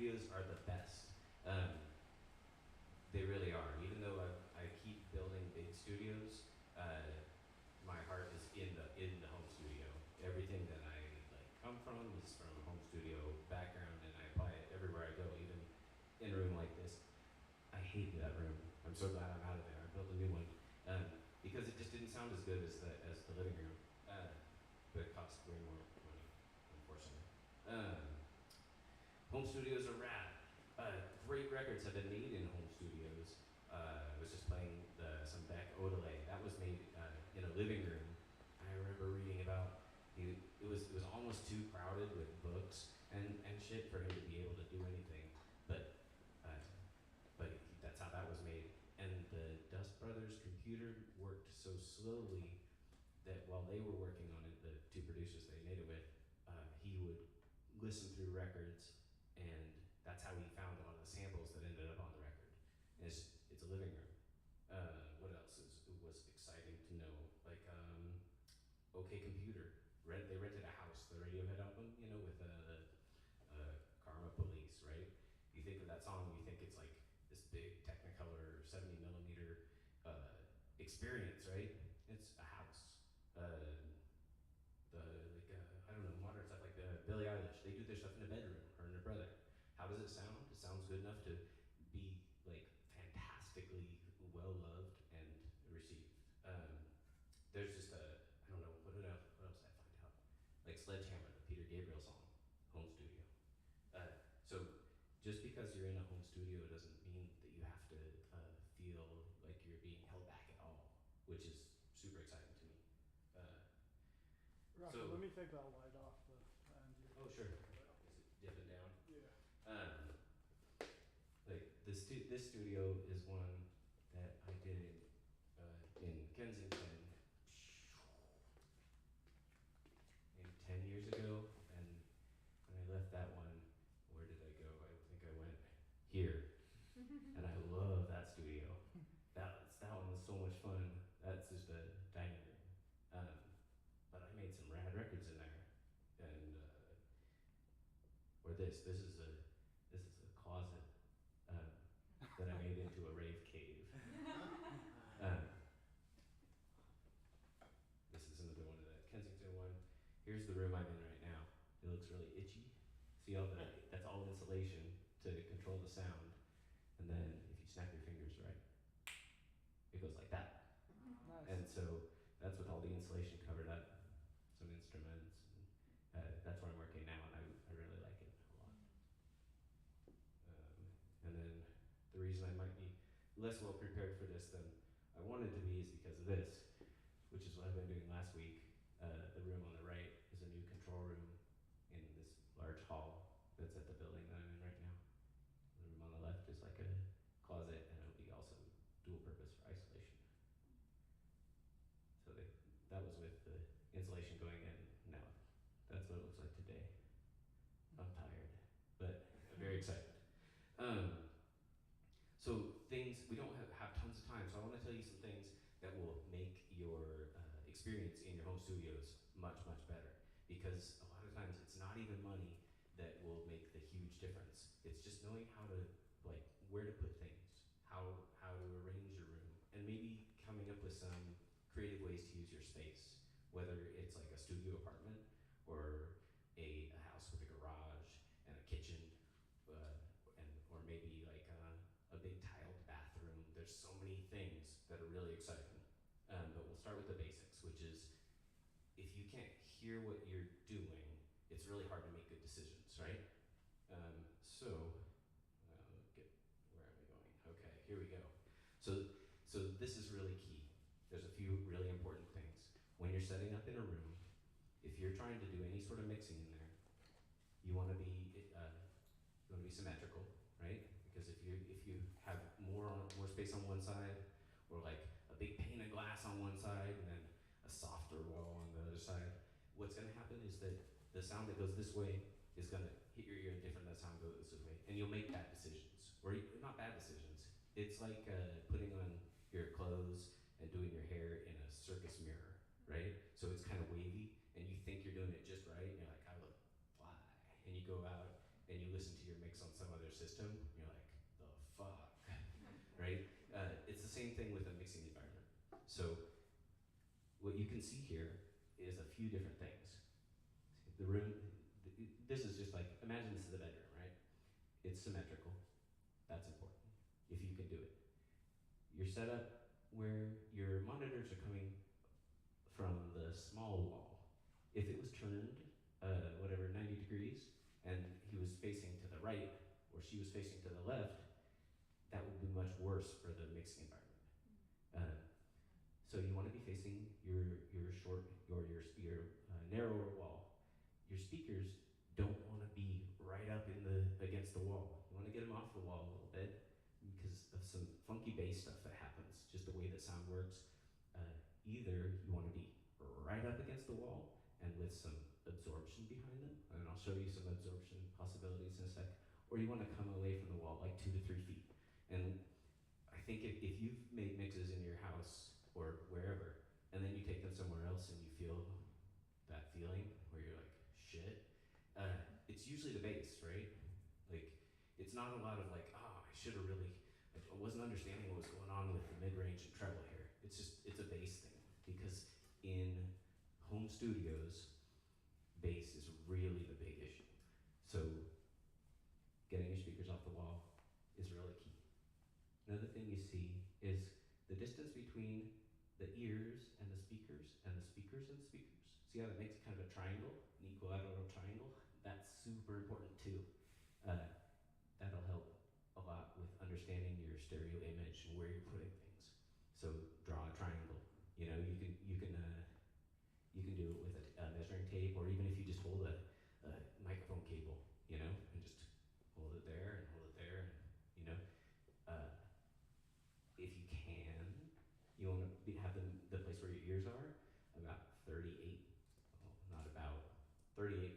studios are the best. They really are. Even though I keep building big studios, my heart is in the home studio. Everything that I come from is from a home studio background, and I apply it everywhere I go, even in a room like this. I hate that room. I'm so glad I'm out of there. I built a new one because it just didn't sound as good as the living room, but it cost way more money, unfortunately. Home studios are rad. Great records have been made in home studios. I was just playing some Beck Odelay. That was made in a living room. I remember reading about it was almost too crowded with books and shit for him to be able to do anything. But that's how that was made. And the Dust Brothers computer worked so slowly that while they were working on it, the two producers they made it with, he would listen through records, and that's how he found a lot of the samples that ended up on the record. And it's a living room. What else was exciting to know? Like OK Computer. They rented a house, the Radiohead album, with Karma Police, right? You think of that song, you think it's like this big Technicolor 70 millimeter experience, right? It's a house. I don't know, modern stuff like Billie Eilish, they do their stuff in a bedroom, her and her brother. How does it sound? It sounds good enough to be like fantastically well loved and received. There's just I don't know, what else did I find out? Like Sledgehammer, the Peter Gabriel song, home studio. So just because you're in a home studio doesn't mean that you have to feel like you're being held back at all, which is super exciting to me. Rocky, let me take that light off the end here. Oh, sure. Is it dipping down? Yeah. Like this studio is one that I did in Kensington 10 years ago, and when I left that one, where did I go? I think I went here, and I love that studio. That one was so much fun. That's just a dining room. But I made some rad records in there, and or this is a closet that I made into a rave cave. This is another one of the Kensington one. Here's the room I'm in right now. It looks really itchy. See that's all insulation to control the sound. And then if you snap your fingers right, it goes like that. Nice. And so that's with all the insulation covered up, some instruments. And, that's where I'm working now, and I really like it a lot. And then the reason I might be less well prepared for this than I wanted to be is because of this, which is what I've been doing last week. The room on the right is a new control room in this large hall that's at the building that I'm in right now. The room on the left is like a closet, and it'll be also dual purpose for isolation. So that was with the insulation going in. Now that's what it looks like today. I'm tired, but I'm very excited. So things, we don't have tons of time, so I want to tell you some things that will make your experience in your home studios much, much better. Because a lot of times it's not even money that will make the huge difference. It's just knowing how to, where to put things, how to arrange your room, and maybe coming up with some creative ways to use your space, whether it's like a studio apartment or a house with a garage and a kitchen, or maybe like a big tiled bathroom. There's so many things that are really exciting. But we'll start with the basics, which is if you can't hear what you're doing, it's really hard to make good decisions, right? Where am I going? Okay, here we go. So this is really key. There's a few really important things. When you're setting up in a room, if you're trying to do any sort of mixing in there, you want to be symmetrical, right? Because if you have more space on one side, or like a big pane of glass on one side and then a softer wall on the other side, what's going to happen is that the sound that goes this way is going to hit your ear different than the sound that goes this way, and you'll make bad decisions, or not bad decisions. It's like putting on your clothes and doing your hair in a circus mirror, right? So it's kind of wavy, and you think you're doing it just right, and you're like, I look fly, and you go out and you listen to your mix on some other system, you're like, the fuck, right? It's the same thing with a mixing environment. So what you can see here is a few different things. The room, this is just like, imagine this is a bedroom, right? It's symmetrical. That's important, if you can do it. You're set up where your monitors are coming from the small wall. If it was turned, 90 degrees, and he was facing to the right, or she was facing to the left, that would be much worse for the mixing environment. So you want to be facing your narrower wall. Your speakers don't want to be right up against the wall. You want to get them off the wall a little bit because of some funky bass stuff that happens, just the way that sound works. Either you want to be right up against the wall and with some absorption behind them, and I'll show you some absorption possibilities in a sec, or you want to come away from the wall like 2 to 3 feet. And I think if you've made mixes in your house or wherever, and then you take them somewhere else and you feel that feeling where you're like, shit, it's usually the bass, right? Like, it's not a lot of like, I wasn't understanding what was going on with the mid-range and treble here. It's a bass thing, because in home studios, bass is really the big issue. So getting your speakers off the wall is really key. Another thing you see is the distance between the ears and the speakers and the speakers and the speakers. See how that makes kind of a triangle, an equilateral triangle? That's super important too. That'll help a lot with understanding your stereo image and where you're putting things. So draw a triangle. You know, you can do it with a measuring tape, or even if you just hold a microphone cable, you know, and just hold it there and hold it there, and you know, if you can, you want to have the place where your ears are about 38, well, not about 38%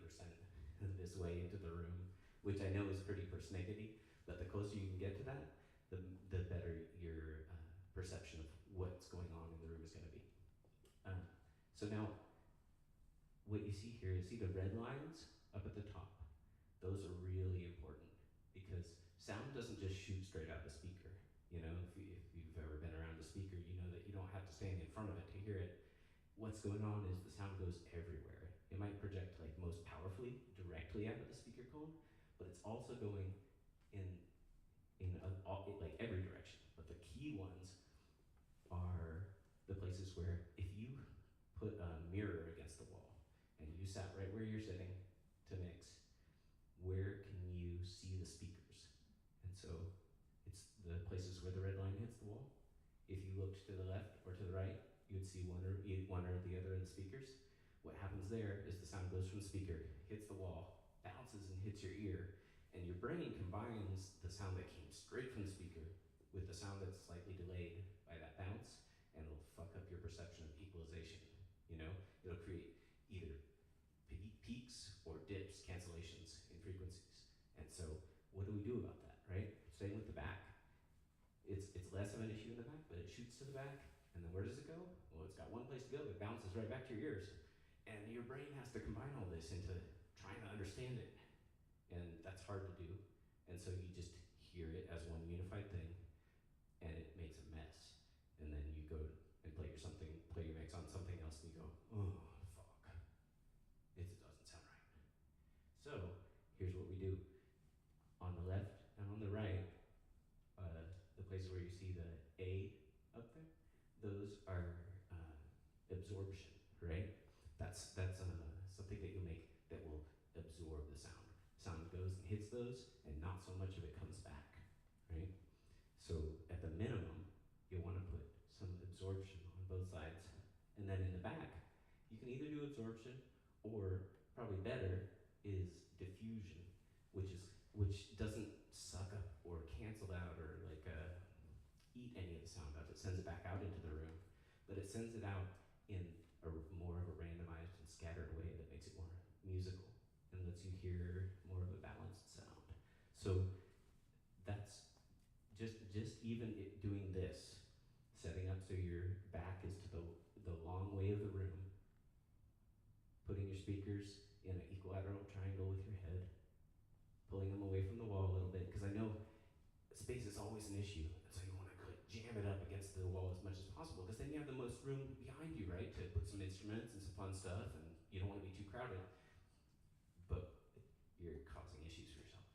this way into the room, which I know is pretty persnickety, but the closer you can get to that, the better your perception of what's going on in the room is going to be. So now, what you see here, you see the red lines up at the top. Those are really important, because sound doesn't just shoot straight out the speaker. You know, if you've ever been around a speaker, you know that you don't have to stand in front of it to hear it. What's going on is the sound goes everywhere. It might project like most powerfully directly out of the speaker cone, but it's also going in like every direction. But the key ones are the places where if you put a mirror against the wall and you sat right where you're sitting to mix, where can you see the speakers? And so it's the places where the red line hits the wall. If you looked to the left or to the right, you would see one or the other of the speakers. What happens there is the sound goes from the speaker, hits the wall, bounces and hits your ear, and your brain combines the sound that came straight from the speaker with the sound that's slightly delayed by that bounce, and it'll fuck up your perception of equalization. You know, it'll create either peaks or dips, cancellations in frequencies. And so what do we do about that, right? Same with the back. It's less of an issue in the back, but it shoots to the back, and then where does it go? Well, it's got one place to go, it bounces right back to your ears. And your brain has to combine all this into trying to understand it. And that's hard to do. And so you just hear it as one unified thing, and it makes a mess. And then you go and play your mix on something else, and you go, oh, fuck. It doesn't sound right. So here's what we do. On the left and on the right, the places where you see the A up there, those are absorption, right? That's something that you make that will absorb the sound. Sound goes and hits those, and not so much of it comes back, right? So at the minimum, you'll want to put some absorption on both sides. And then in the back, you can either do absorption, or probably better is diffusion, which doesn't suck up or cancel out or like eat any of the sound up. It sends it back out into the room, but it sends it out in a more of a randomized and scattered way that makes it more musical and lets you hear more of a balanced sound. So that's just even doing this, setting up so your back is to the long way of the room, putting your speakers in an equilateral triangle with your head, pulling them away from the wall a little bit, because I know space is always an issue. And so you want to like jam it up against the wall as much as possible because then you have the most room behind you, right, to put some instruments and some fun stuff, and you don't want to be too crowded, but you're causing issues for yourself.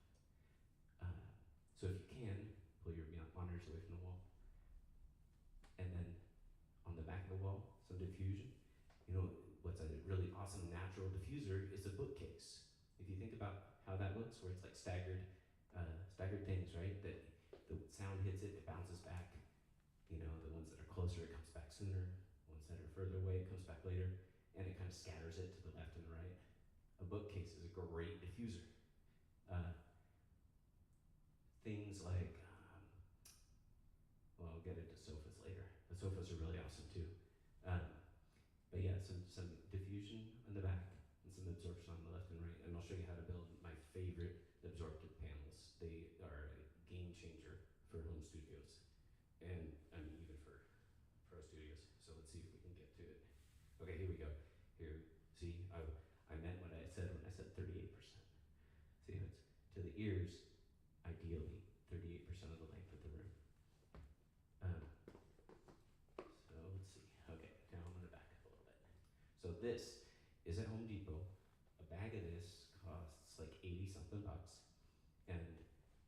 So if you can, pull your monitors away from the wall. And then on the back of the wall, some diffusion. You know, what's a really awesome natural diffuser is a bookcase. If you think about how that looks, where it's like staggered things, right? That the sound hits it, it bounces back. You know, the ones that are closer, it comes back sooner. The ones that are further away, it comes back later. And it kind of scatters it to the left and the right. A bookcase is a great diffuser. Things like, well, I'll get into sofas later. The sofas are really awesome too. But yeah, some diffusion on the back and some absorption on the left and right. And I'll show you how to build my favorite absorptive panels. They are a game changer for home studios, and I mean even for pro studios. So let's see if we can get to it. Okay, here we go. Here, see, I meant what I said when I said 38%. See, it's to the ears, ideally 38% of the length of the room. So let's see. Okay, now I'm gonna back up a little bit. So this is at Home Depot. A bag of this costs like 80 something bucks, and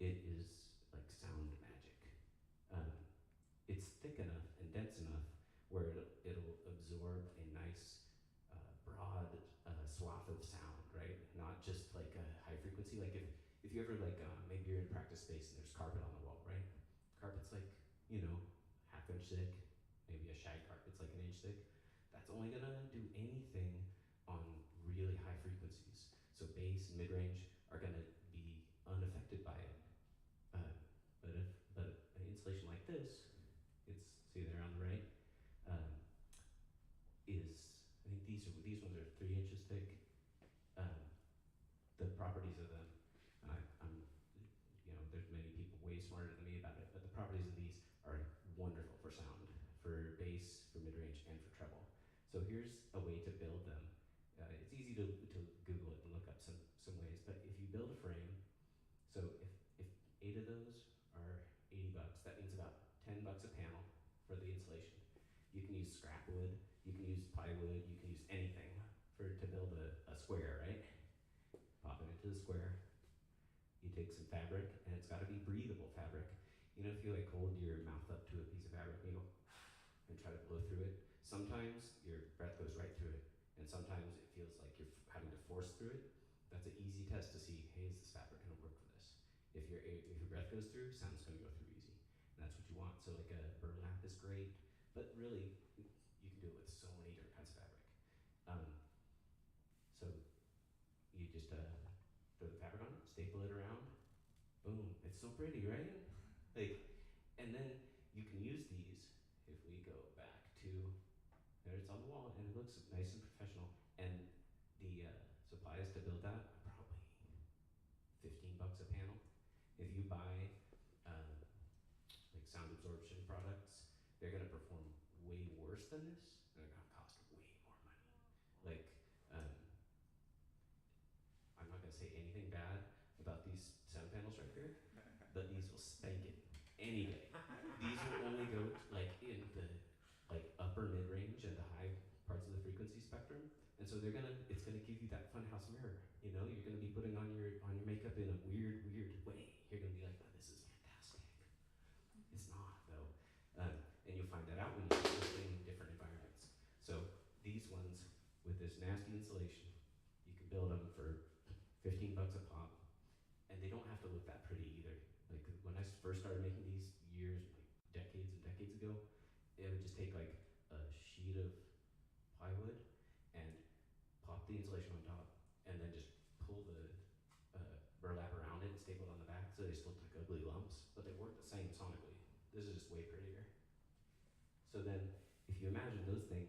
it is like sound magic. It's thick enough and dense enough where it'll absorb a nice broad swath of sound, right? Not just like a high frequency. Like if you ever like maybe you're in a practice space and there's carpet on the wall, right? Carpet's like, you know, half-inch thick, maybe a shag carpet's like an inch thick. That's only gonna do anything on really high frequencies. So bass and mid-range are gonna be unaffected by it. But an installation like this, it's, see there on the right, is, I think these ones are 3 inches thick. The properties of them, I'm, you know, there's many people way smarter than me about it, but the properties of these are wonderful for sound, for bass, for mid-range, and for treble. So here's a way to build them. It's easy to Google it and look up some ways, but if you build a frame, so if 8 of those are 80 bucks, that means about 10 bucks a panel for the installation. You can use scrap wood, you can use plywood, you can use anything to build a square, right? Pop it into the square. You take some fabric, and it's got to be breathable fabric. You know, if you like hold your mouth up to a piece of fabric and you go and try to blow through it, sometimes your breath goes right through it, and sometimes it feels like you're having to force through it. That's an easy test to see, hey, is this fabric going to work for this? If your breath goes through, sound's going to go through easy. And that's what you want. So like a burlap is great, but really you can do it with so many different kinds of fabric. So you just throw the fabric on it, staple it around, boom, it's so pretty, right? Like, and then you can use these, if we go back to, there it's on the wall, and it looks nice and professional. And the supplies to build that are probably 15 bucks a panel. If you buy like sound absorption products, they're gonna perform way worse than this. They're gonna cost way more money. Like, I'm not gonna say anything bad about these sound panels right here, but these will spank it any day. These will only go like in the like upper mid-range and the high parts of the frequency spectrum, and so it's gonna give you that funhouse mirror. You know, you're gonna be putting on your makeup in a weird way. You're gonna be like, oh, this is fantastic. It's not though, and you'll find that out when you use this thing in different environments. So these ones with this nasty insulation, you can build them for 15 bucks a pop, and they don't have to look that pretty either. Like when I first started making these years, like decades and decades ago, it would just take like a sheet of plywood and pop the insulation on top, and then just pull the burlap around it and staple it on the back, so they just looked like ugly lumps, but they work the same sonically. This is just way prettier. So then, if you imagine those things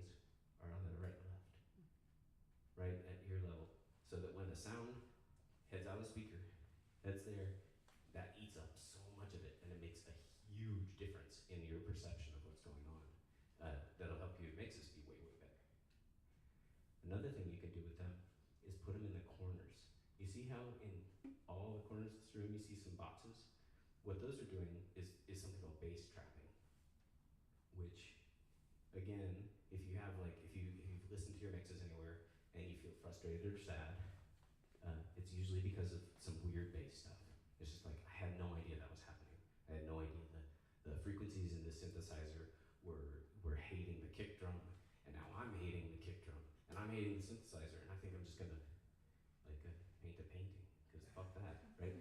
are on the right and left, right at ear level, so that when the sound heads out of the speaker, heads there, that eats up so much of it, and it makes a huge difference in your perception of what's going on. That'll help you, it makes this be way better. Another thing you can do with them is put them in the corners. You see how in all the corners of this room you see some boxes? what those are doing is something called bass trapping, which, again, if you've listened to your mixes anywhere and you feel frustrated or sad, it's usually because of some weird bass stuff. It's just like, I had no idea that was happening. I had no idea that the frequencies in the synthesizer were hating the kick drum, and now I'm hating the kick drum, and I'm hating the synthesizer, and I think I'm just gonna paint a painting, because fuck that, right?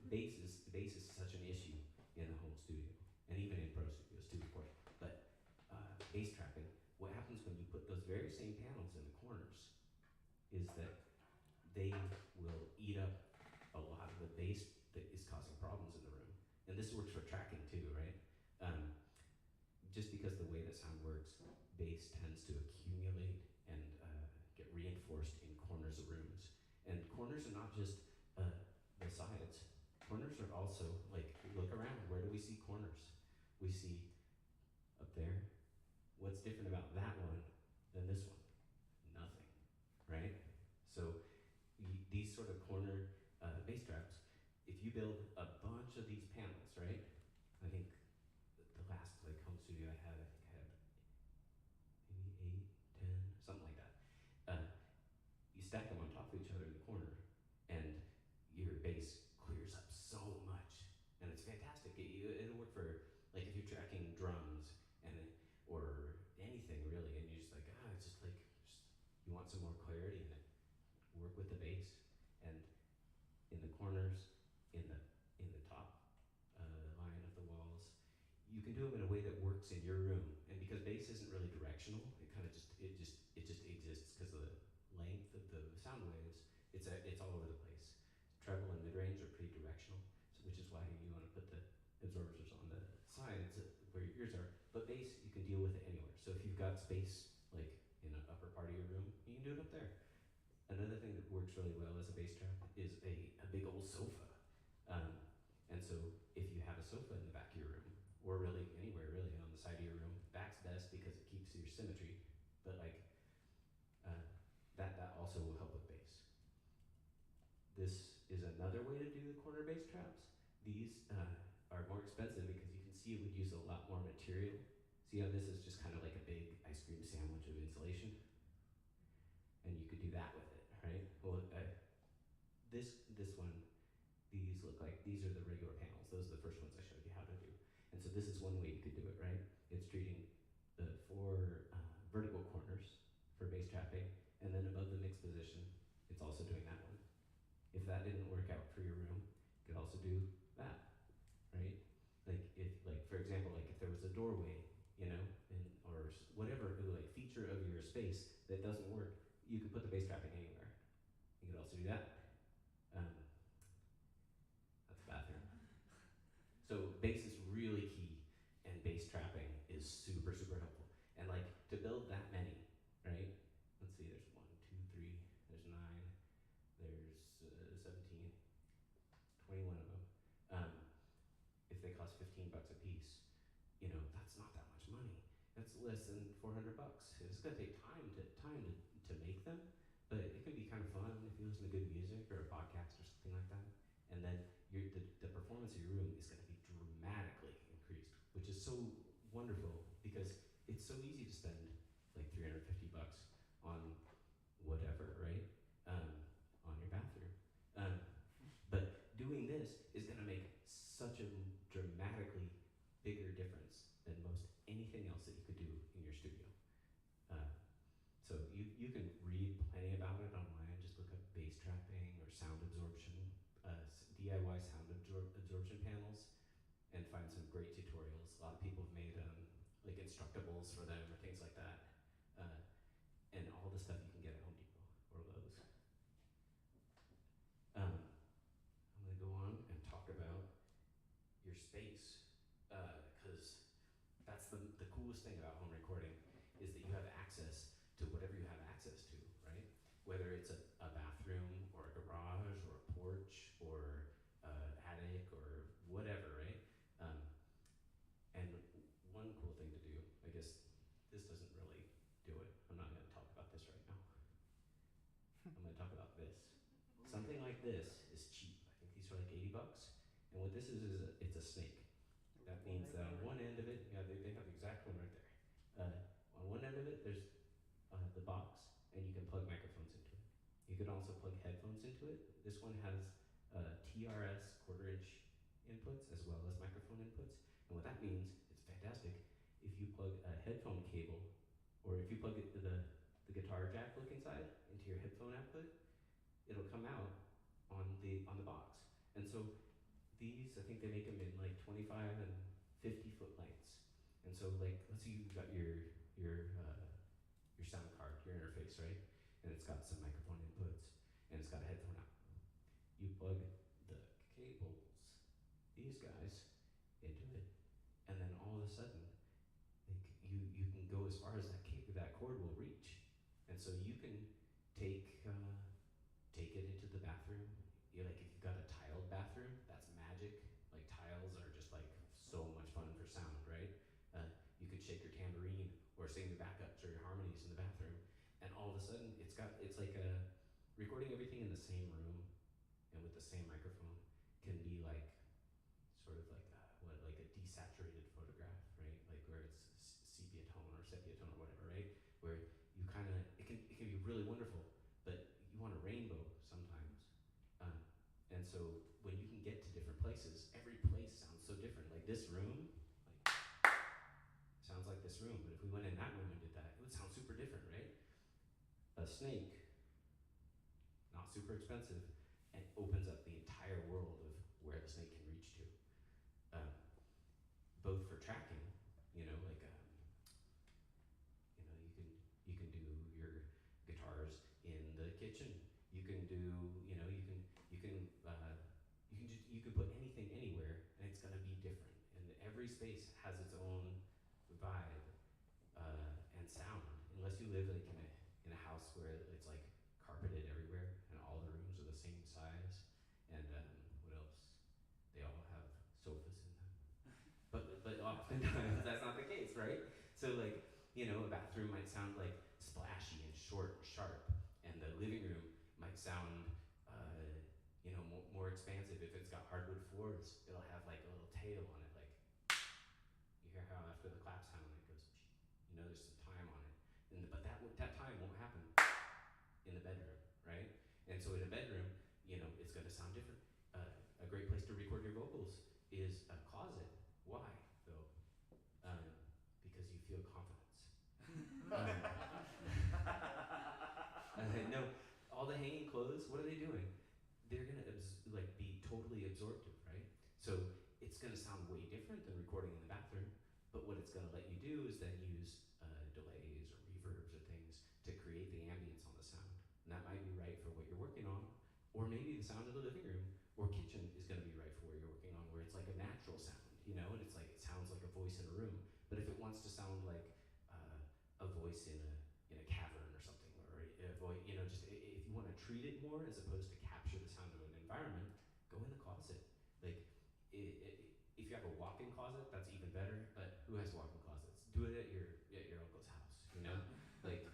Bass is such an issue in the home studio, and even in pro studios too, of course. But bass trapping, what happens when you put those very same panels in the corners is that they will eat up a lot of the bass that is causing problems in the room. And this works for tracking too, right? Just because the way that sound works, bass tends to accumulate and get reinforced in corners of rooms. And corners are not just the sides. Corners are also, look around, where do we see corners? We see up there. What's different about that one than this one? Nothing, right? So these sort of corner bass traps, if you build a bunch of these panels, right? I think the last home studio I had maybe 8, 10, something like that. You stack them on top of each other in the corner, and your bass clears up so much, and it's fantastic. It'll work for if you're tracking drums or anything really, and you're just you want some more clarity in it. Work with the bass, and in the corners, in the top line of the walls, you can do them in a way that works in your room. And because bass isn't really directional, it kind of just exists because of the length of the sound waves. It's all over the place. Treble and mid range are pretty directional, which is why you want to put the absorbers on the sides where your ears are. But bass, you can deal with it anywhere. So if you've got space in an upper part of your room, you can do it up there. Another thing that works really well as a bass trap is a big old sofa. And so if you have a sofa in the back of your room, or really anywhere really on the side of your room, back's best because it keeps your symmetry, but that also will help with bass. This is another way to do the corner bass traps. These are more expensive because you can see it would use a lot more material. See how this is just kind of like a big ice cream sandwich of insulation? And you could do that with it, right? Well, this one, these are the regular panels. Those are the first ones I showed you how to do. And so this is one way you could do it, right? It's treating the 4 vertical corners for bass trapping, and then above the mix position, it's also doing that one. If that didn't work out for your room, you could also do that, right? For example, if there was a doorway, or whatever feature of your space that doesn't work, you could put the bass trapping anywhere. You could also do that. That's the bathroom. So bass is really key, and bass trapping is super, super helpful. And to build that many, right? Let's see, there's 1, 2, 3, there's 9, there's 17, 21 of them. If they cost $15 a piece, that's not that much money. That's less than $400. It's gonna take time to make them, but it can be kind of fun if you listen to good music or a podcast or something like that. And then the performance of your room is gonna be dramatically increased, which is so wonderful because it's so easy to spend $350 on whatever, right? On your bathroom. But doing this is gonna make such a dramatically bigger difference than most anything else that you could do in your studio. So you can read plenty about it online. Just look up bass trapping or sound absorption, DIY sound absorption panels, and find some great tutorials. A lot of people have made instructables for them or things like that. And all the stuff you can get at Home Depot or Lowe's. I'm gonna go on and talk about your space, because that's the coolest thing about home recording is that you have access to whatever you have access to, right? Whether it's a bathroom or a garage or a porch or attic or whatever, right? And one cool thing to do, I guess this doesn't really do it. I'm not going to talk about this right now. I'm going to talk about this. Something like this is cheap. I think these are $80. And what this is it's a snake. That means that on one end of it, yeah, they have the exact one right there. On one end of it, there's the box, and you can plug microphones into it. You can also plug headphones into it. This one has TRS quarter-inch inputs as well as microphone inputs. And what that means, it's fantastic. If you plug a headphone cable, or if you plug the guitar jack looking side into your headphone output, it'll come out on the box. And so these, I think they make them in like 25 and 50 foot lengths. And so like, let's say you've got your sound card, your interface, right? And it's got some microphone inputs, and it's got a headphone out. You plug the cables, these guys, into it, and then all of a sudden, like you can go as far as that cord will reach, and so you can take take it into the bathroom. Like if you've got a tiled bathroom, that's magic. Like tiles are just like so much fun for sound, right? You could shake your tambourine or sing your backups or your harmonies in the bathroom, and all of a sudden it's like recording everything in the same room and with the same microphone can be like sort of like like a desaturated photograph, right? Like where it's sepia tone or whatever, right? Where you kind of it can be really wonderful, but you want a rainbow sometimes. And so when you can get to different places, every place sounds so different. Like this room, like sounds like this room, but if we went in that room and did that, it would sound super different, right? A snake, not super expensive, and opens up the entire world of where the snake can reach to. Both for tracking, like you can do your guitars in the kitchen. You can do you can put anything anywhere, and it's gonna be different. And every space has its own vibe and sound. Unless you live like in a house where it's like carpeted everywhere and all the rooms are the same size, and what else? They all have sofas in them. But oftentimes that's not the case, right? So like a bathroom might sound like splashy and short and sharp, and the living room might sound more expansive. If it's got hardwood floors, it'll have like a little tail on it, like you hear how after the clap sound it goes, there's some time on it, but that time won't happen in the bedroom, right? And so in a bedroom, it's going to sound different. A great place to record your vocals is a closet. Why, though? Because you feel confidence. No, all the hanging clothes, what are they doing? They're going to be totally absorptive, right? So it's going to sound way different than recording in the bathroom, but what it's going to let you do is then use delays or reverbs or things to create the ambience on the sound. And that might be right for what you're working on, or maybe the sound of the living room or kitchen is going to be right for what you're working on, where it's like a natural sound, and it's like it sounds like a voice in a room. But if it wants to sound like a voice in a cavern or something, or a voice, just if you want to treat it more as opposed to capture the sound of an environment, go in the closet. Like if you have a walk-in closet, that's even better. But who has walk-in closets? Do it at your uncle's house, like.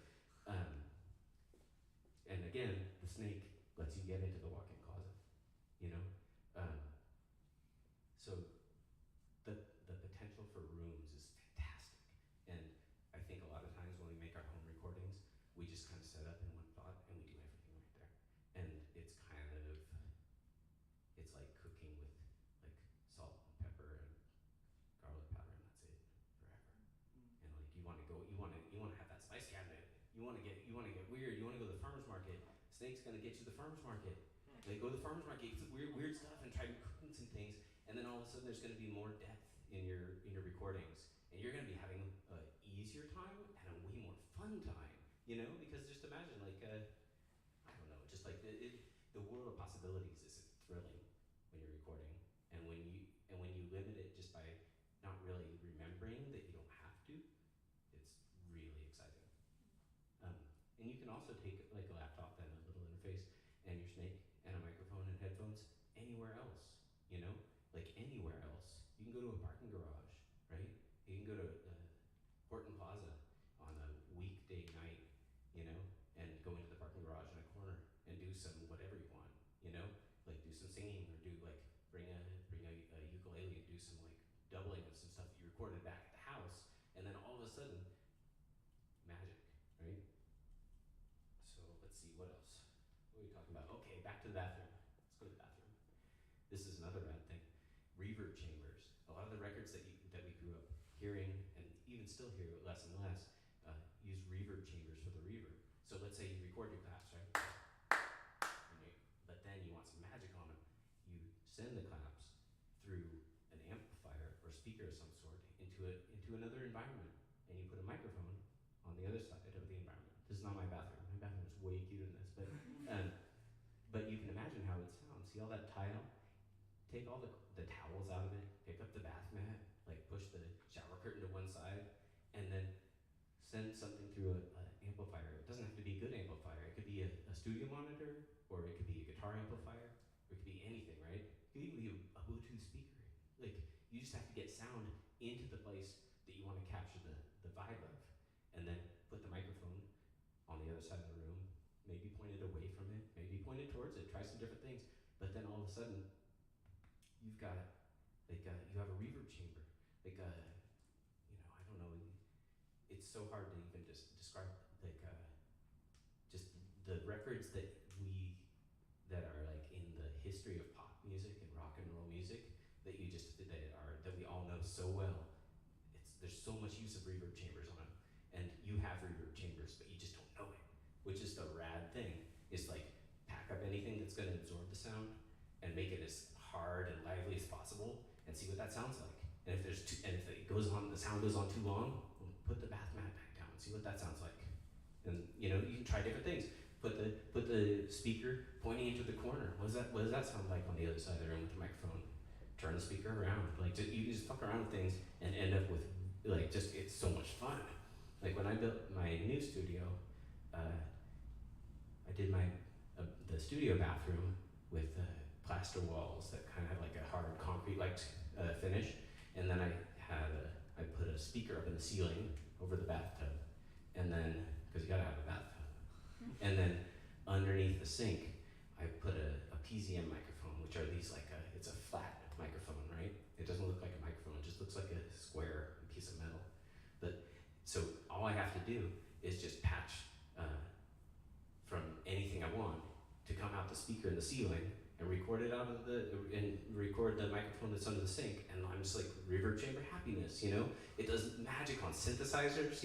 And again, the snake lets you get into the walk-in closet, So the potential for rooms is fantastic. And I think a lot of times when we make our home recordings, we just kind of set up in one thought and we do everything right there. And it's like cooking with like salt and pepper and garlic powder, and that's it forever. And like you want to have that spice cabinet. You want to get weird. You want to go to the farmer's market. Snake's gonna get you to the farmer's market. They go to the farmer's market, get some weird stuff, and try to cook some things. And then all of a sudden, there's going to be more depth in your recordings, and you're going to be having an easier time and a way more fun time. Because just imagine, like, I don't know, just like the world of possibilities is thrilling when you're recording, and when you limit it just by not really remembering that you don't have to, it's really exciting. And you can also take like a laptop and a little interface and your snake and a microphone and headphones anywhere else, like anywhere else. You can go to a parking garage, right? You can go to Horton Plaza on a weekday night, and go into the parking garage in a corner and do some whatever you want, like do some singing or do like bring a recorded back at the house, and then all of a sudden, magic, right? So let's see, what else? What are we talking about? Okay, back to the bathroom. Let's go to the bathroom. This is another rad thing. Reverb chambers. A lot of the records that we grew up hearing, and even still hear less and less, use reverb chambers for the reverb. So let's say you record your claps, right? But then you want some magic on them. You send the claps through an amplifier or speaker of some sort into another environment, and you put a microphone on the other side of the environment. This is not my bathroom. My bathroom is way cuter than this, but you can imagine how it sounds. See all that tile? Take all the towels out of it, pick up the bath mat, like push the shower curtain to one side, and then send something through a amplifier. It doesn't have to be a good amplifier. It could be a studio monitor, or it could be a guitar amplifier, or it could be anything, right? It could even be a Bluetooth speaker. Like, you just have to get sound into the place that you want to capture the vibe of, and then put the microphone on the other side of the room, maybe point it away from it, maybe point it towards it, try some different things, but then all of a sudden, you've got, you have a reverb chamber, I don't know, it's so hard to even just describe, just the records that are like in the history of pop music and rock and roll music that we all know so well. There's so much use of reverb chambers on them, and you have reverb chambers, but you just don't know it, which is the rad thing. It's like, pack up anything that's gonna absorb the sound and make it as hard and lively as possible, and see what that sounds like. And if the sound goes on too long, put the bath mat back down and see what that sounds like. And you can try different things. Put the speaker pointing into the corner. What does that sound like on the other side of the room with the microphone? Turn the speaker around. You just fuck around with things and end up with it's so much fun. Like when I built my new studio, I did the studio bathroom with plaster walls that kind of have like a hard concrete finish, and then I put a speaker up in the ceiling over the bathtub, and then because you gotta have a bathtub, and then underneath the sink I put a PZM microphone, which are these it's a flat microphone, right? It doesn't look like a microphone; it just looks like a square piece of metal. But so all I have to do is just patch from anything I want to come out the speaker in the ceiling and record it record the microphone that's under the sink, and I'm just like reverb chamber happiness, It does magic on synthesizers,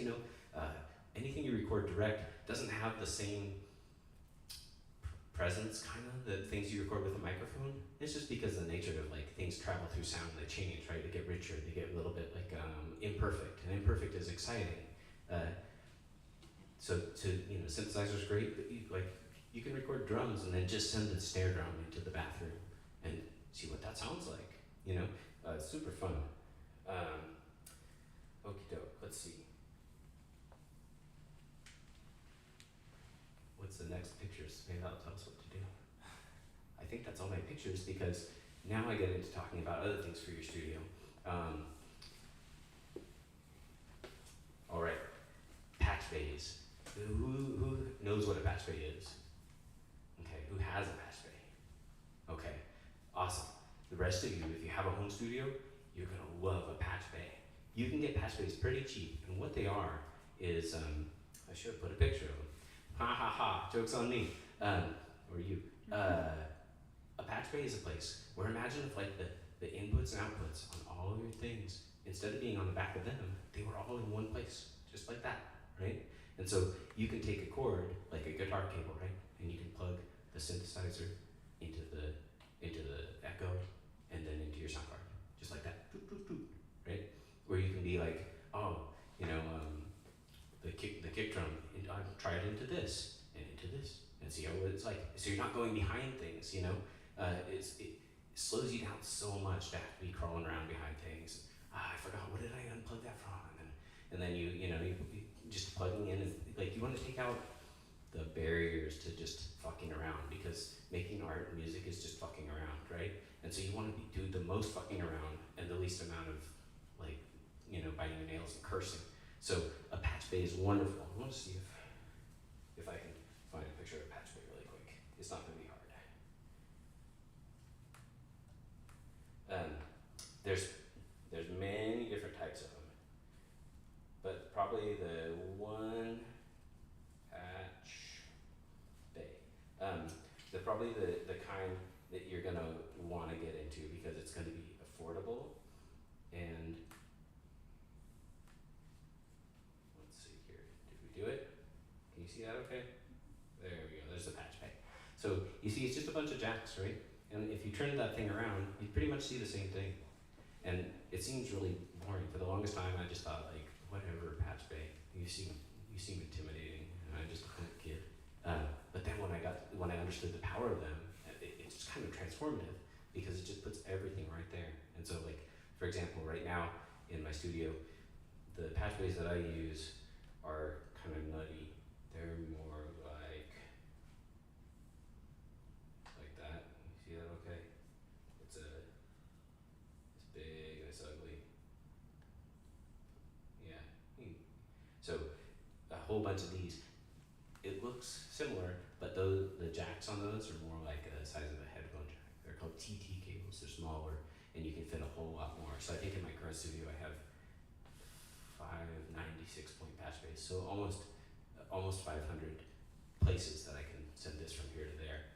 anything you record direct doesn't have the same presence, kind of, the things you record with a microphone. It's just because of the nature of things travel through sound, they change, right? They get richer, they get a little bit imperfect, and imperfect is exciting. So synthesizer's great, but you can record drums and then just send the snare drum into the bathroom and see what that sounds like. It's super fun. Okie doke, let's see. What's the next pictures? Maybe that'll tell us what to do. I think that's all my pictures, because now I get into talking about other things for your studio. All right, patch bays. Who knows what a patch bay is? Okay, who has a patch bay? Okay, awesome. The rest of you, if you have a home studio, you're gonna love a patch bay. You can get patch bays pretty cheap, and what they are is, I should have put a picture of them. Ha ha ha, joke's on me, or you. A patch bay is a place where, imagine if the inputs and outputs on all of your things, instead of being on the back of them, they were all in one place, just like that, right? And so you can take a cord, like a guitar cable, right? And you can plug the synthesizer into the echo, and then into your sound card, just like that, doot, doot, doot, right? Where you can be like, the kick drum, and I'll try it into this, and see how it's like. So you're not going behind things, it slows you down so much to have to be crawling around behind things. I forgot, what did I unplug that from? And then you just plugging in, and you want to take out the barriers to just fucking around, because making art and music is just fucking around, right? And so you want to do the most fucking around and the least amount of biting your nails and cursing. So a patch bay is wonderful. I want to see if I can find a picture of a patch bay really quick. It's not going to be hard. There's many different types of They're probably the kind that you're gonna wanna get into because it's gonna be affordable and let's see here, did we do it? Can you see that okay? There we go, there's the patch pay. So you see it's just a bunch of jacks, right? And if you turn that thing around, you pretty much see the same thing. And it seems really boring. For the longest time I just thought like, whatever, patch bay, you seem intimidating and I just couldn't get. But then when I understood the power of them, it's just kind of transformative because it just puts everything right there. And so like, for example, right now in my studio, the patch bays that I use are kind of nutty. They're more like that. You see that okay? It's big and it's ugly. Yeah. So a whole bunch of these. It looks similar, but the jacks on those are more like the size of a headphone jack. They're called TT cables. They're smaller, and you can fit a whole lot more. So I think in my current studio I have 5 96-point patch bays, so almost 500 places that I can send this from here to there.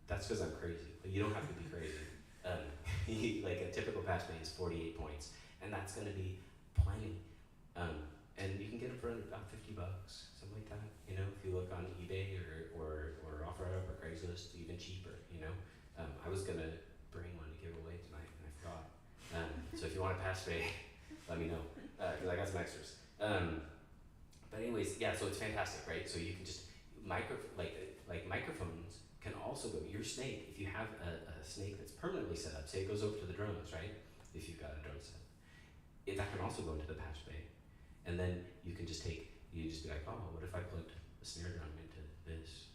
That's because I'm crazy, but you don't have to be crazy. Like a typical patch bay is 48 points, and that's going to be plenty. And you can get them for about $50, something like that. You know, if you look on eBay or OfferUp or Craigslist, even cheaper. You know, I was gonna bring one to give away tonight, and I forgot. So if you want a patch bay, let me know because I got some extras. But anyways, yeah. So it's fantastic, right? So you can just microphones can also go. Your snake, if you have a snake that's permanently set up, say it goes over to the drums, right? If you've got a drum set, that can also go into the patch bay. And then you can just be like, oh, what if I plugged a snare drum into this?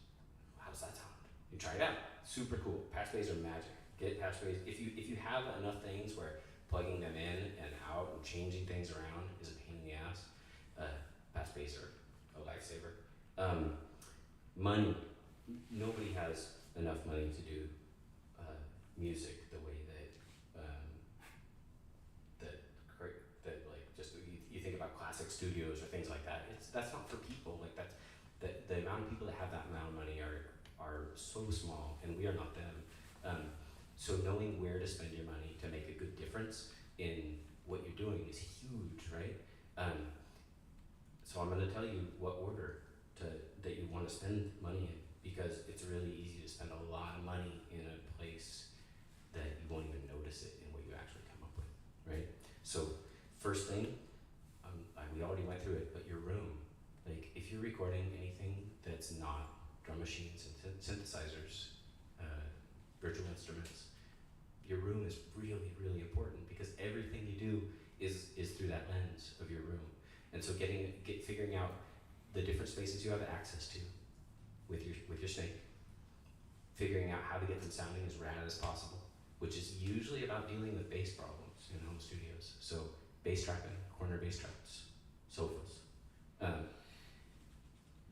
How does that sound? You try it out. Super cool. Patch bays are magic. Get patch bays. If you have enough things where plugging them in and out and changing things around is a pain in the ass, patch bays are a lifesaver. Money. Nobody has enough money to do music the way that like just you think about classic studios or things like that. That's not for people like that. The amount of people that have that amount of money are so small, and we are not them. So knowing where to spend your money to make a good difference in what you're doing is huge, right? So I'm going to tell you what order that you want to spend money in, because it's really easy to spend a lot of money in a place that you won't even notice it in what you actually come up with, right? So first thing, we already went through it, but your room. Like if you're recording anything that's not drum machines and synthesizers, virtual instruments, your room is really, really important because everything you do is through that lens of your room. And so figuring out the different spaces you have access to with your snake, figuring out how to get them sounding as rad as possible, which is usually about dealing with bass problems in home studios. So bass trapping, corner bass traps, sofas.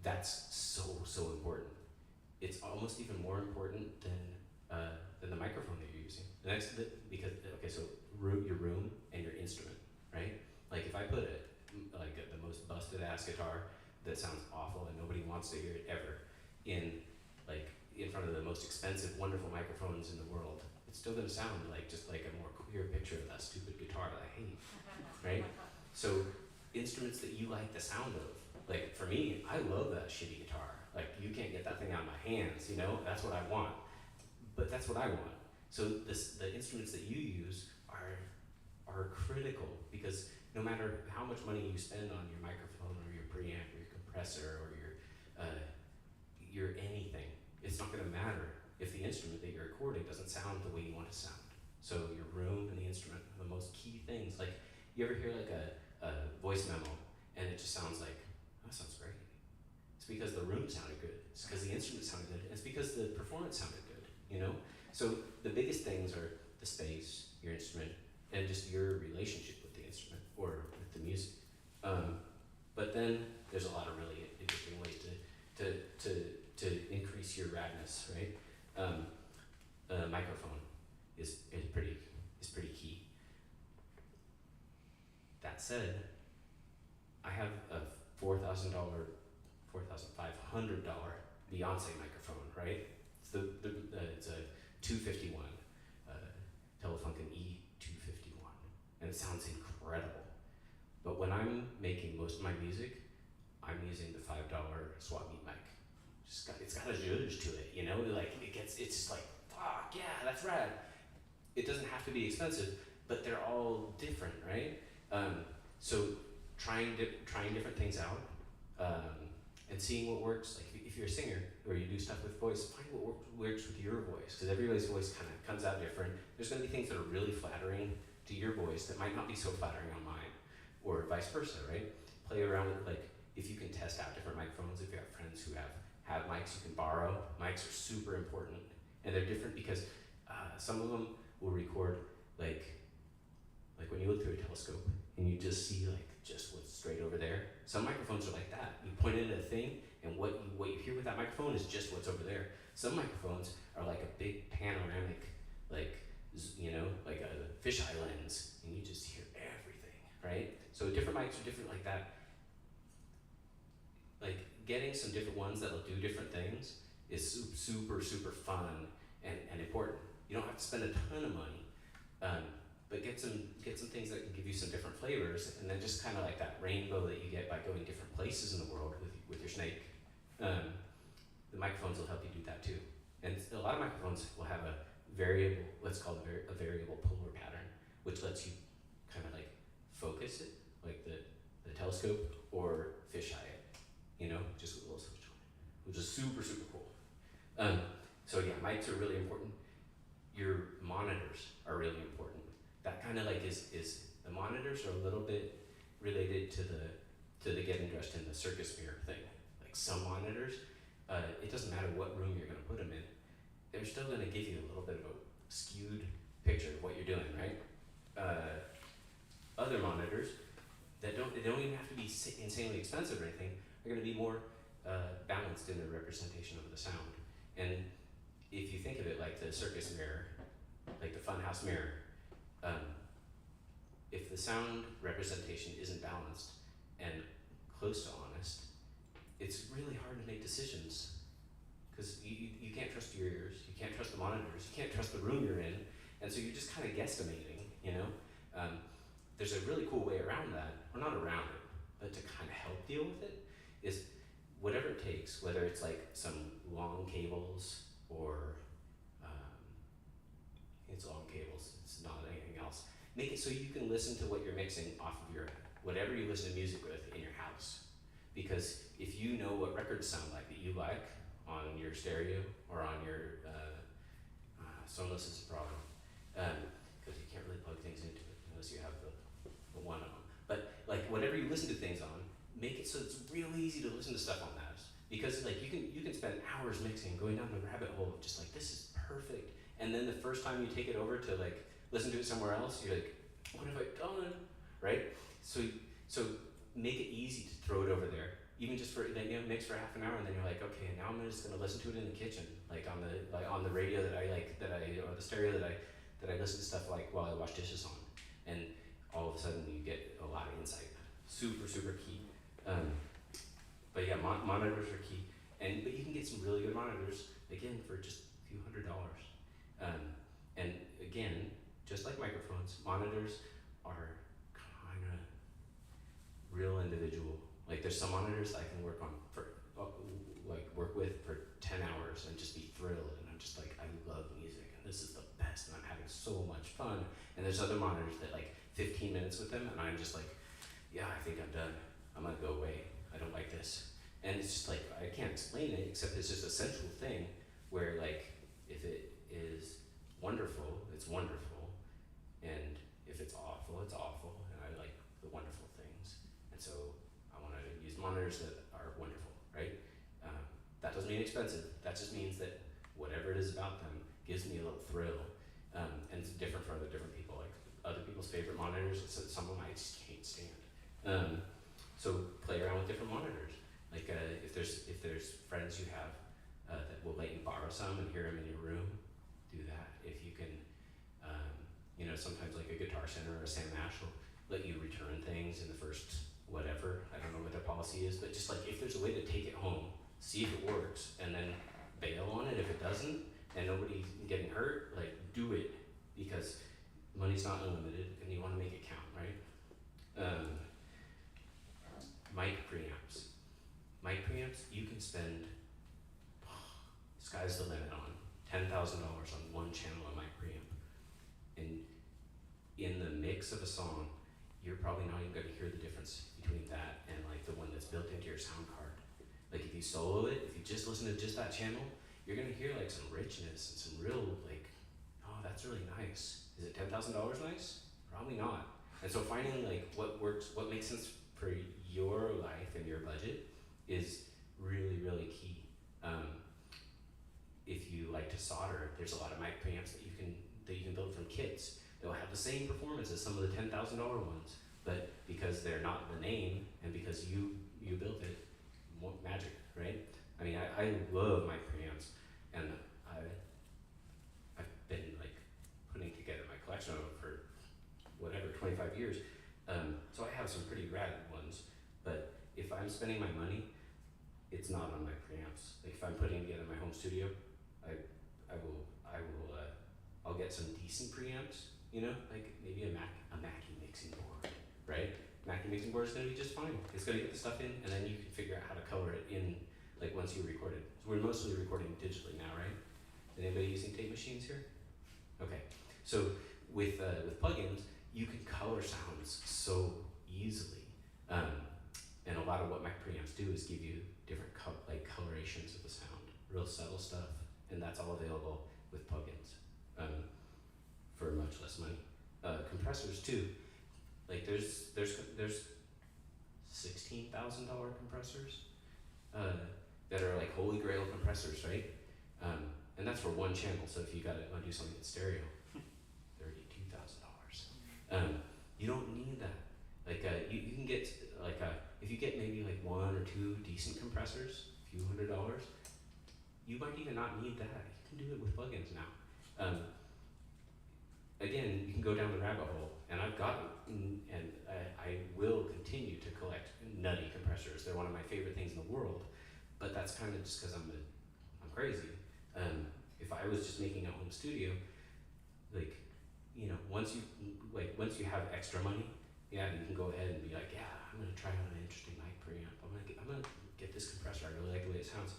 That's so important. It's almost even more important than the microphone that you're using. So your room and your instrument, right? Like if I put the most busted ass guitar that sounds awful and nobody wants to hear it ever in front of the most expensive, wonderful microphones in the world, it's still gonna sound just like a more clear picture of that stupid guitar that I hate, right? So instruments that you like the sound of, like for me, I love that shitty guitar. Like you can't get that thing out of my hands, you know? That's what I want. But that's what I want. So the instruments that you use are critical, because no matter how much money you spend on your microphone or your preamp or your compressor or your anything, it's not gonna matter if the instrument that you're recording doesn't sound the way you want it to sound. So your room and the instrument are the most key things. Like you ever hear a voice memo and it just sounds like, oh, that sounds great. It's because the room sounded good. It's because the instrument sounded good. It's because the performance sounded good, you know? So the biggest things are the space, your instrument, and just your relationship with the instrument or with the music. But then there's a lot of really interesting ways to increase your radness, right? Microphone is pretty key. That said, I have a $4,500 Beyonce microphone, right? It's the 251, Telefunken E251, and it sounds incredible. But when I'm making most of my music, I'm using the $5 swap meet mic. It's got a zhuzh to it, you know? Like it's just like, fuck yeah, that's rad. It doesn't have to be expensive, but they're all different, right? So trying different things out, and seeing what works. Like if you're a singer or you do stuff with voice, find what works with your voice, because everybody's voice kind of comes out different. There's going to be things that are really flattering to your voice that might not be so flattering on mine, or vice versa, right? Play around with, like, if you can test out different microphones. If you have friends who have mics you can borrow, mics are super important, and they're different because some of them will record like when you look through a telescope and you just see like just what's straight over there. Some microphones are like that. You point it at a thing, and what you hear with that microphone is just what's over there. Some microphones are like a big panoramic, like, you know, like a fisheye lens, and you just hear everything, right? So different mics are different like that. Like getting some different ones that'll do different things is super, super fun and important. You don't have to spend a ton of money, but get some things that can give you some different flavors, and then just kind of like that rainbow that you get by going different places in the world with your snake. The microphones will help you do that too. And a lot of microphones will have a variable, what's called a variable polar pattern, which lets you kind of like focus it, like the telescope, or fisheye it, you know, just with a little switch on it, which is super, super cool. So yeah, mics are really important. Your monitors are really important. That kind of like is the monitors are a little bit related to the getting dressed in the circus mirror thing. Like some monitors, it doesn't matter what room you're going to put them in, they're still going to give you a little bit of a skewed picture of what you're doing, right? Other monitors that they don't even have to be insanely expensive or anything, are going to be more balanced in their representation of the sound. And if you think of it like the circus mirror, like the funhouse mirror, if the sound representation isn't balanced and close to honest, it's really hard to make decisions, because you can't trust your ears, you can't trust the monitors, you can't trust the room you're in, and so you're just kind of guesstimating, you know? There's a really cool way around that, or not around it, but to kind of help deal with it, is whatever it takes, whether it's like some long cables or it's long cables, it's not anything else. Make it so you can listen to what you're mixing off of your, whatever you listen to music with in your house. Because if you know what records sound like that you like on your stereo or on your Sonos is a problem, because you can't really plug things into it unless you have the one of them. But like whatever you listen to things on, make it so it's real easy to listen to stuff on that. Because like you can spend hours mixing, going down the rabbit hole of just like, this is perfect. And then the first time you take it over to like listen to it somewhere else, you're like, what have I done, right? So make it easy to throw it over there, even just for, then, you know, mix for half an hour, and then you're like, okay, now I'm just gonna listen to it in the kitchen, like on the radio or the stereo that I listen to stuff like while I wash dishes on, and all of a sudden you get a lot of insight. Super, super key. But yeah, monitors are key, but you can get some really good monitors again for just a few $100s. And again, just like microphones, monitors are kind of real individual. Like there's some monitors I can work with for 10 hours and just be thrilled, and I'm just like, I love music and this is the best and I'm having so much fun. And there's other monitors that like 15 minutes with them and I'm just like, yeah, I think I'm done. I'm gonna go away. I don't like this. And it's just like, I can't explain it, except it's just a central thing where like, if it is wonderful, it's wonderful. And if it's awful, it's awful. And I like the wonderful things. And so I wanna use monitors that are wonderful, right? That doesn't mean expensive. That just means that whatever it is about them gives me a little thrill. And it's different for different people. Like other people's favorite monitors, some of them I just can't stand. So play around with different monitors. Like if there's friends you have that will let you borrow some and hear them in your room, do that. If you can, sometimes like a Guitar Center or a Sam Ash will let you return things in the first whatever. I don't know what their policy is, but just like if there's a way to take it home, see if it works, and then bail on it if it doesn't, and nobody's getting hurt, like, do it, because money's not unlimited and you want to make it count, right? Mic preamps. Mic preamps, you can spend, sky's the limit on $10,000 on one channel of mic preamp. And in the mix of a song, you're probably not even gonna hear the difference between that and like the one that's built into your sound card. Like if you solo it, if you just listen to just that channel, you're gonna hear like some richness and some real like, oh, that's really nice. Is it $10,000 nice? Probably not. And so finding like what works, what makes sense for your life and your budget is really, really key. If you like to solder, there's a lot of mic preamps that you can build from kits. They'll have the same performance as some of the $10,000 ones, but because they're not the name and because you built it, magic, right? I mean, I love mic preamps, and I've been like putting together my collection of them for whatever 25 years. So I have some pretty rad ones, but if I'm spending my money, it's not on my preamps. Like if I'm putting together my home studio, I'll get some decent preamps, you know, like maybe a Mackie mixing board, right? Mackie mixing board is gonna be just fine. It's gonna get the stuff in, and then you can figure out how to color it in, like once you record it. So we're mostly recording digitally now, right? Is anybody using tape machines here? Okay, so with plugins, you can color sounds so easily, and a lot of what mic preamps do is give you different colorations of the sound, real subtle stuff, and that's all available with plugins for much less money. Compressors too, like there's $16,000 compressors that are like holy grail compressors, right? And that's for one channel. So if you want to do something in stereo, $32,000. You don't need that. Like you can get like if you get maybe like one or two decent compressors, a few $100s, you might even not need that. You can do it with plugins now. Again, you can go down the rabbit hole, and I've got and I will continue to collect nutty compressors. They're one of my favorite things in the world, but that's kind of just because I'm crazy. If I was just making a home studio, like, you know, once you have extra money, yeah, you can go ahead and be like, yeah, I'm gonna try out an interesting mic preamp. I'm gonna get this compressor. I really like the way it sounds.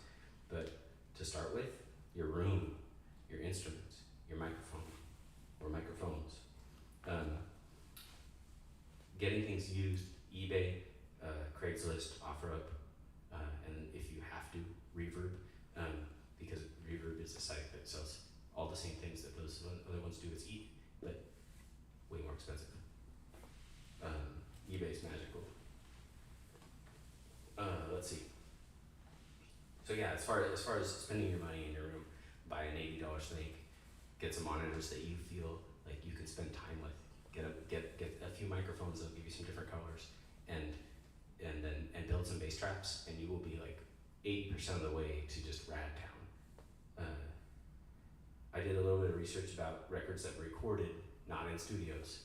But to start with, your room, your instruments, your microphone or microphones, getting things used, eBay, Craigslist, OfferUp, and if you have to, Reverb, because Reverb is a site that sells all the same things that those other ones do. It's but way more expensive. eBay's magical. Let's see. So yeah, as far as spending your money in your room, buy an $80 snake, get some monitors that you feel like you can spend time with, get a few microphones that'll give you some different colors, and build some bass traps, and you will be like 80% of the way to just rad town. I did a little bit of research about records that were recorded not in studios,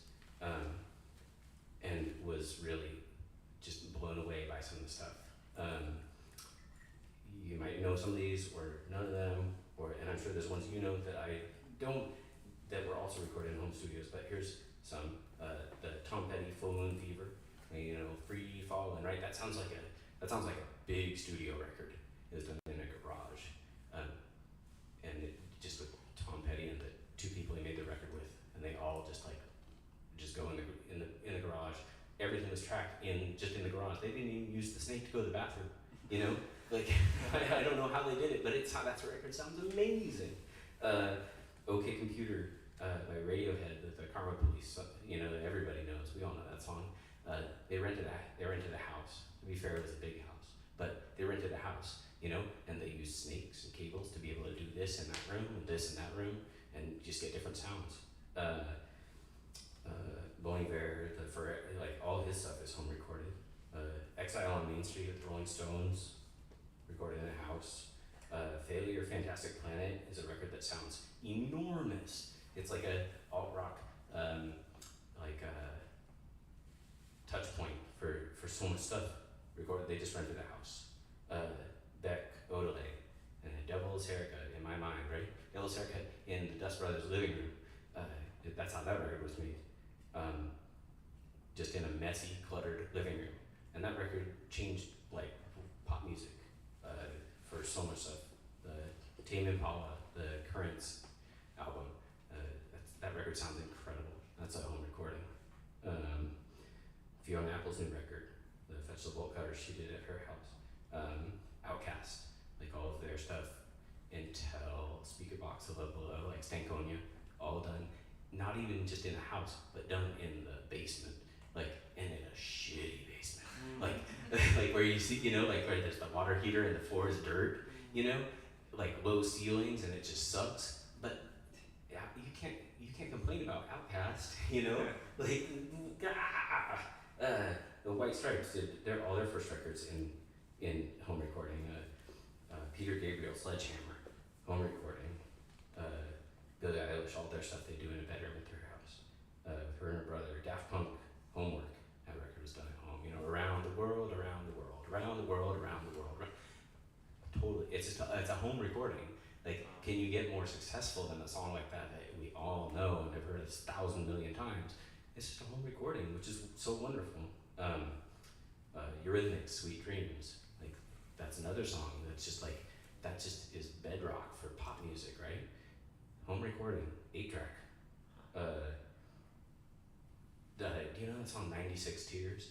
and was really just blown away by some of the stuff. You might know some of these or none of them, and I'm sure there's ones you know that I don't, that were also recorded in home studios, but here's some. The Tom Petty Full Moon Fever, you know, Free Fallin', right? That sounds like a big studio record. It was done in a garage, and it just with Tom Petty and the two people he made the record with, and they all just go in the garage. Everything was tracked in the garage. They didn't even use the snake to go to the bathroom, you know. Like I don't know how they did it, but that record sounds amazing. OK Computer by Radiohead with the Karma Police, you know, everybody knows. We all know that song. They rented a house. To be fair, it was a big house, but they rented a house, you know, and they used snakes and cables to be able to do this in that room and this in that room, and just get different sounds. Bon Iver, like all his stuff is home recorded. Exile on Main Street with the Rolling Stones, recorded in a house. Failure, Fantastic Planet is a record that sounds enormous. It's like a alt rock, touch point for so much stuff recorded. They just rented a house. Beck, Odelay, and a Devil's Haircut in my mind, right? Yellow's Haircut in the Dust Brothers living room. That's how that record was made. Just in a messy, cluttered living room. And that record changed like pop music for so much stuff. The Tame Impala, the Currents album, that record sounds incredible. That's a home recording. Fiona Apple's new record, the Fetch the Bolt Cutter, she did at her house. Outkast, like all of their stuff. Intel, Speakerbox, A Love Below, like Stankonia, all done. Not even just in a house, but done in the basement, like, and in a shitty basement, like where you see, like where there's the water heater and the floor is dirt, like low ceilings and it just sucks. But yeah, you can't complain about Outkast, like the White Stripes did all their first records in home recording. Peter Gabriel, Sledgehammer, home recording. Billie Eilish, all their stuff they do in a bedroom at their house. With her and her brother. Daft Punk, Homework. That record was done at home. Around the world, around the world, around the world, around the world. Totally, it's a home recording. Like, can you get more successful than a song like that we all know and have heard 1,000 million times? It's just a home recording, which is so wonderful. Eurythmics, Sweet Dreams. Like, that's another song that's just like, that just is bedrock for pop music, right? Home recording, 8-track. Do you know that song 96 Tears?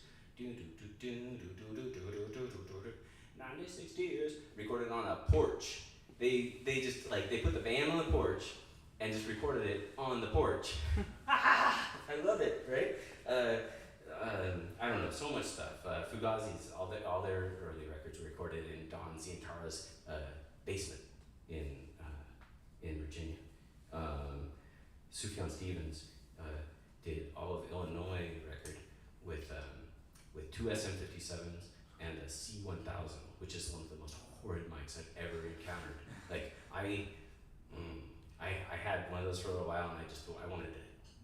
96 Tears, recorded on a porch. They just like, they put the band on the porch and just recorded it on the porch. I love it, right? I don't know, so much stuff. Fugazi's, all their early records were recorded in Don Zientara's basement in Virginia. Sufjan Stevens did all of Illinois record with 2 SM57s and a C1000, which is one of the most horrid mics I've ever encountered. Like, I had one of those for a little while, and I wanted to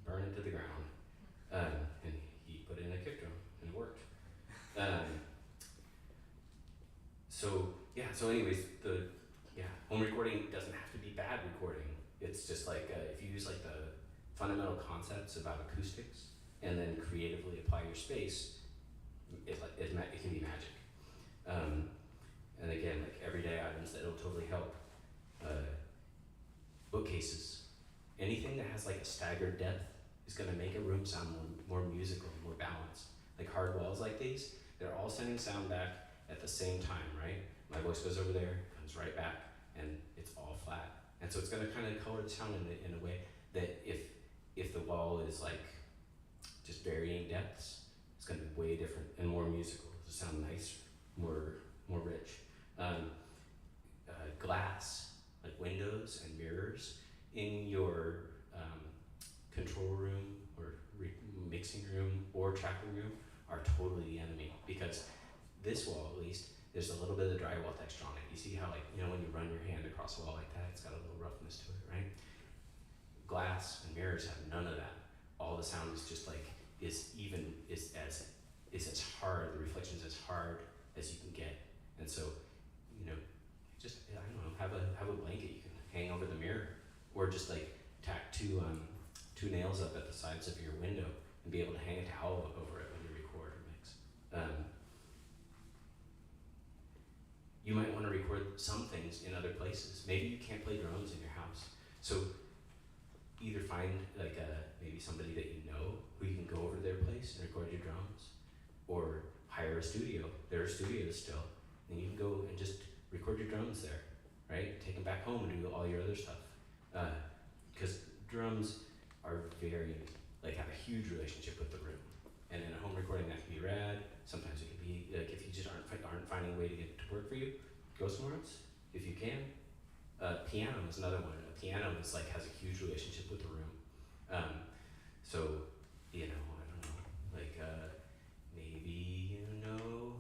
burn it to the ground. And he put it in a kick drum, and it worked. So anyways, home recording doesn't have to be bad recording. It's just like, if you use like the fundamental concepts about acoustics and then creatively apply your space, it can be magic. And again, like everyday items that'll totally help. Bookcases, anything that has like a staggered depth is gonna make a room sound more musical, more balanced. Like hard walls like these, they're all sending sound back at the same time, right? My voice goes over there, comes right back, and it's all flat. And so it's gonna kind of color the sound in a way that if the wall is like just varying depths, it's gonna be way different and more musical. It'll sound nicer, more rich. Glass, like windows and mirrors in your control room or mixing room or tracking room are totally the enemy, because this wall, at least, there's a little bit of the drywall texture on it. You see how, like, when you run your hand across a wall like that, it's got a little roughness to it, right? Glass and mirrors have none of that. All the sound is just like, is as hard, the reflection's as hard as you can get. And so, just, I don't know, have a blanket you can hang over the mirror, or just like tack two nails up at the sides of your window and be able to hang a towel over it when you record or mix. You might want to record some things in other places. Maybe you can't play drums in your house, so either find like maybe somebody that you know who you can go over to their place and record your drums, or hire a studio. There are studios still, and you can go and just record your drums there, right? Take them back home and do all your other stuff. Because drums are have a huge relationship with the room. And in a home recording that can be rad. Sometimes it can be, like, if you just aren't finding a way to get it to work for you, go somewhere else, if you can. Piano is another one. A piano is has a huge relationship with the room. So, I don't know,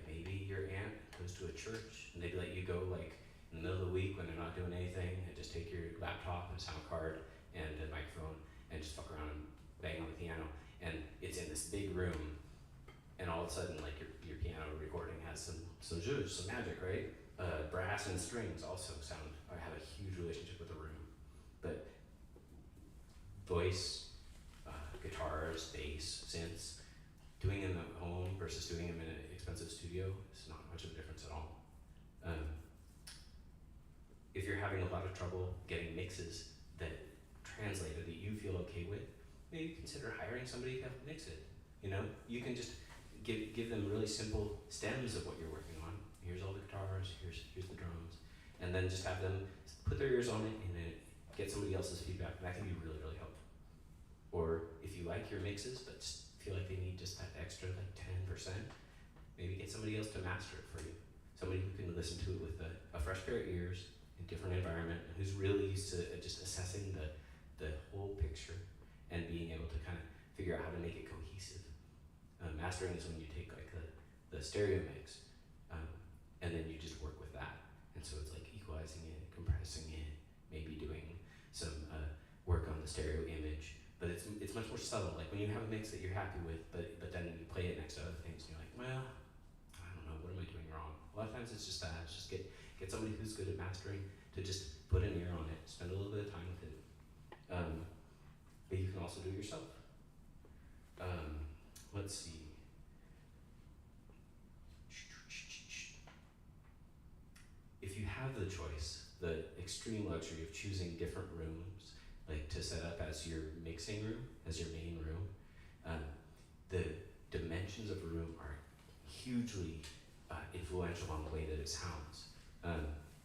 maybe your aunt goes to a church and they'd let you go in the middle of the week when they're not doing anything, and just take your laptop and a sound card and a microphone and just fuck around and bang on the piano. And it's in this big room, and all of a sudden your piano recording has some magic, right? Brass and strings also have a huge relationship with the room. But voice, guitars, bass, synths, doing them at home versus doing them in an expensive studio is not much of a difference at all. If you're having a lot of trouble getting mixes that translated that you feel okay with, maybe consider hiring somebody to help mix it. You know, you can just give them really simple stems of what you're working on. Here's all the guitars, here's the drums, and then just have them put their ears on it and then get somebody else's feedback. That can be really, really helpful. Or if you like your mixes but just feel like they need just that extra like 10%, maybe get somebody else to master it for you. Somebody who can listen to it with a fresh pair of ears, in a different environment, and who's really used to just assessing the whole picture and being able to kind of figure out how to make it cohesive. Mastering is when you take like the stereo mix, and then you just work with that. And so it's like equalizing it, compressing it, maybe doing some work on the stereo image. But it's much more subtle. Like when you have a mix that you're happy with, but then you play it next to other things, and you're like, well, I don't know, what am I doing wrong? A lot of times it's just that. It's just get somebody who's good at mastering to just put an ear on it, spend a little bit of time with it. But you can also do it yourself. Let's see. If you have the choice, the extreme luxury of choosing different rooms, like to set up as your mixing room, as your main room, the dimensions of a room are hugely influential on the way that it sounds.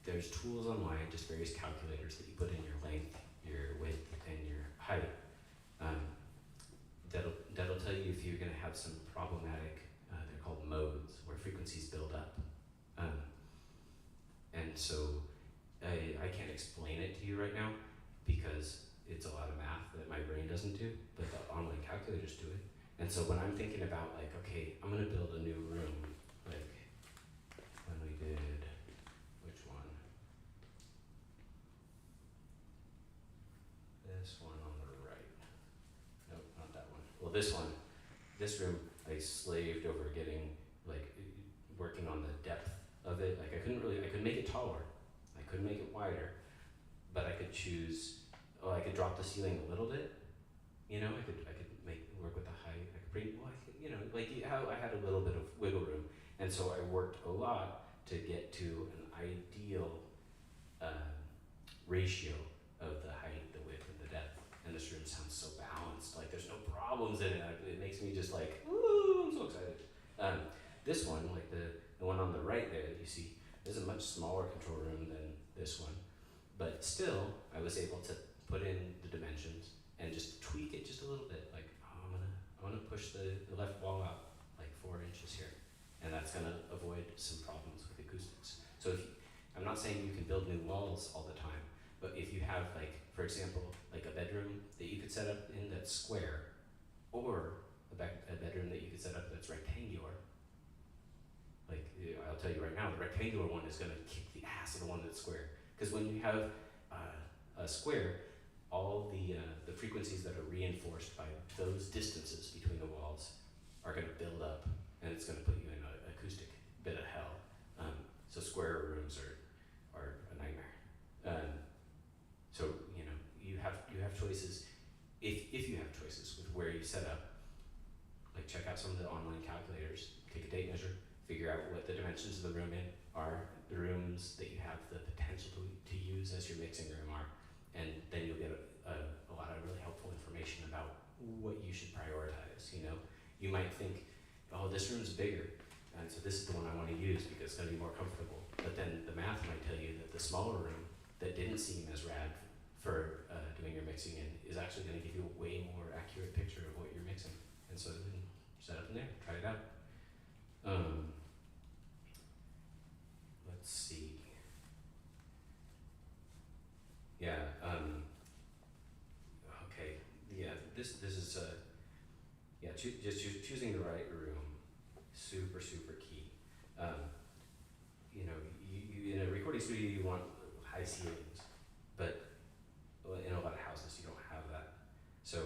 There's tools online, just various calculators that you put in your length, your width, and your height. That'll tell you if you're going to have some problematic, they're called modes, where frequencies build up. And so I can't explain it to you right now because it's a lot of math that my brain doesn't do, but the online calculators do it. And so when I'm thinking about like, okay, I'm going to build a new room, like when we did, which one? This one on the right. Nope, not that one. Well, this one. This room, I slaved over getting, like, working on the depth of it. Like, I could make it taller. I couldn't make it wider. But I could choose, I could drop the ceiling a little bit. You know, I could work with the height. I could bring, like how I had a little bit of wiggle room. And so I worked a lot to get to an ideal ratio of the height, the width, and the depth. And this room sounds so balanced. Like there's no problems in it. It makes me just like, ooh, I'm so excited. This one, like the one on the right there that you see, is a much smaller control room than this one. But still, I was able to put in the dimensions and just tweak it just a little bit. Like, oh, I'm gonna push the left wall out like 4 inches here, and that's gonna avoid some problems with acoustics. So I'm not saying you can build new walls all the time, but if you have like, for example, like a bedroom that you could set up in that's square, or a bedroom that you could set up that's rectangular. Like, I'll tell you right now, the rectangular one is gonna kick the ass of the one that's square. Because when you have a square, all the frequencies that are reinforced by those distances between the walls are going to build up, and it's going to put you in an acoustic bit of hell. So square rooms are a nightmare. So you have choices. If you have choices with where you set up, like check out some of the online calculators, take a tape measure, figure out what the dimensions of the room are, the rooms that you have the potential to use as your mixing room are, and then you'll get a lot of really helpful information about what you should prioritize. You might think, oh, this room's bigger, and so this is the one I want to use because it's going to be more comfortable. But then the math might tell you that the smaller room that didn't seem as rad for doing your mixing in is actually going to give you a way more accurate picture of what you're mixing. And so then set up in there, try it out. Let's see. Yeah. Okay. Yeah. This is just choosing the right room, super key. You in a recording studio you want high ceilings, but in a lot of houses you don't have that. So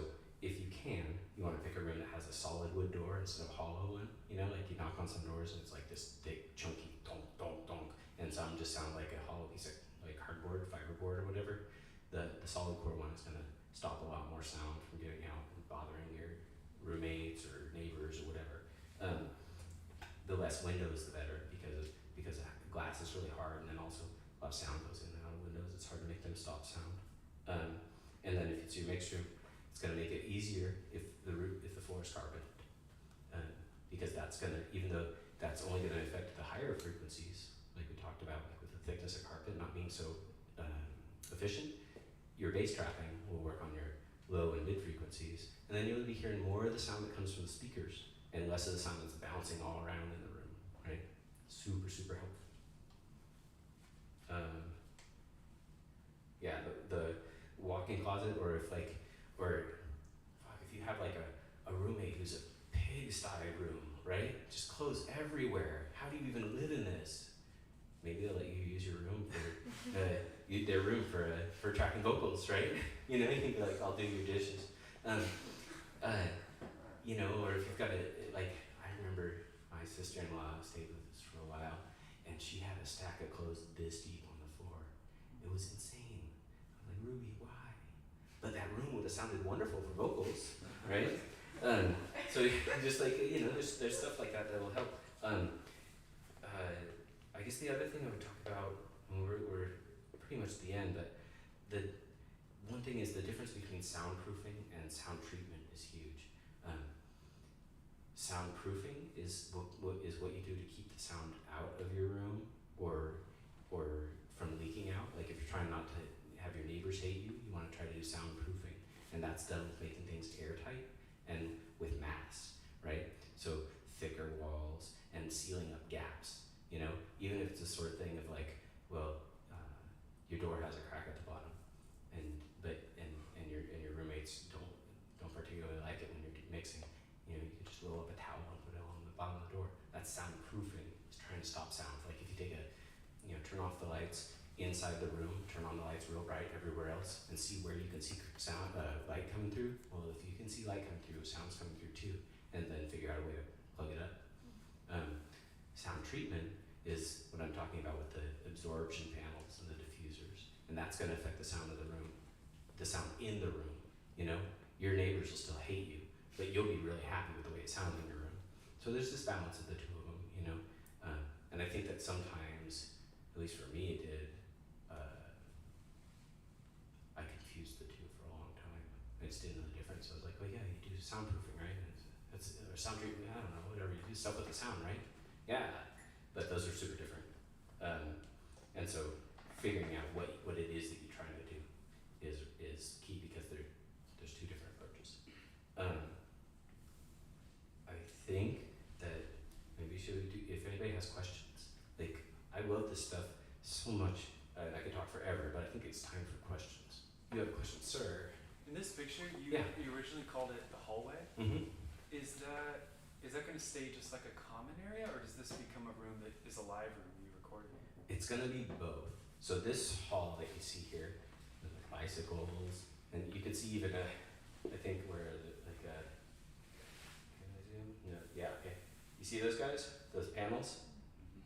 if you can, you want to pick a room that has a solid wood door instead of a hollow one. Like you knock on some doors and it's like this thick, chunky donk donk donk, and some just sound like a hollow piece of like cardboard, fiberboard. board or whatever, the solid core one is going to stop a lot more sound from getting out and bothering your roommates or neighbors or whatever. The less windows, the better, because glass is really hard, and then also a lot of sound goes in and out of windows. It's hard to make them stop sound. And then if it's your mixed room, it's going to make it easier if the floor is carpeted, because that's going to, even though that's only going to affect the higher frequencies, like we talked about, like with the thickness of carpet not being so efficient, your bass trapping will work on your low and mid frequencies, and then you'll be hearing more of the sound that comes from the speakers and less of the sound that's bouncing all around in the room, right? Super, super helpful. Yeah, the walk-in closet, or if you have like a roommate who's a pigsty room, right? Just clothes everywhere. How do you even live in this? Maybe they'll let you use your room for their room for tracking vocals, right? You know, you can be like, I'll do your dishes. You know, or if you've got I remember my sister-in-law stayed with us for a while, and she had a stack of clothes this deep on the floor. It was insane. I'm like, Ruby, why? But that room would have sounded wonderful for vocals, right? So just like, you know, there's stuff like that will help. I guess the other thing I would talk about, and we're pretty much at the end, but the one thing is the difference between soundproofing and sound treatment is huge. Soundproofing is what you do to keep the sound out of your room or from leaking out. Like if you're trying not to have your neighbors hate you, you want to try to do soundproofing, and that's done with making things airtight and with mass, right? So thicker walls and sealing up gaps. You know, even if it's a sort of thing of like, well, your door has a crack at the bottom, and your roommates don't particularly like it when you're mixing. You know, you could just roll up a towel and put it on the bottom of the door. That's soundproofing. It's trying to stop sound. Like if you take turn off the lights inside the room, turn on the lights real bright everywhere else, and see where you can see sound, light coming through. Well, if you can see light coming through, sound's coming through too, and then figure out a way to plug it up. Sound treatment is what I'm talking about with the absorption panels and the diffusers, and that's going to affect the sound of the room, the sound in the room. You know, your neighbors will still hate you, but you'll be really happy with the way it sounds in your room. So there's this balance of the two of them, you know, and I think that sometimes, at least for me, it did. I confused the two for a long time. I just didn't know the difference. I was like, well, yeah, you do soundproofing, right? That's or sound treatment. I don't know, whatever. You do stuff with the sound, right? Yeah, but those are super different. And so figuring out what it is that you're trying to do is key, because there's two different approaches. I think that maybe should we do, if anybody has questions, like I love this stuff so much, I could talk forever, but I think it's time for questions. You have a question, sir? In this picture, you originally called it the hallway. Mm-hmm. Is that going to stay just like a common area, or does this become a room that is a live room you record in? It's gonna be both. So this hall that you see here, the bicycles, and you can see even I think where can I zoom? No, yeah, okay. You see those guys? Those panels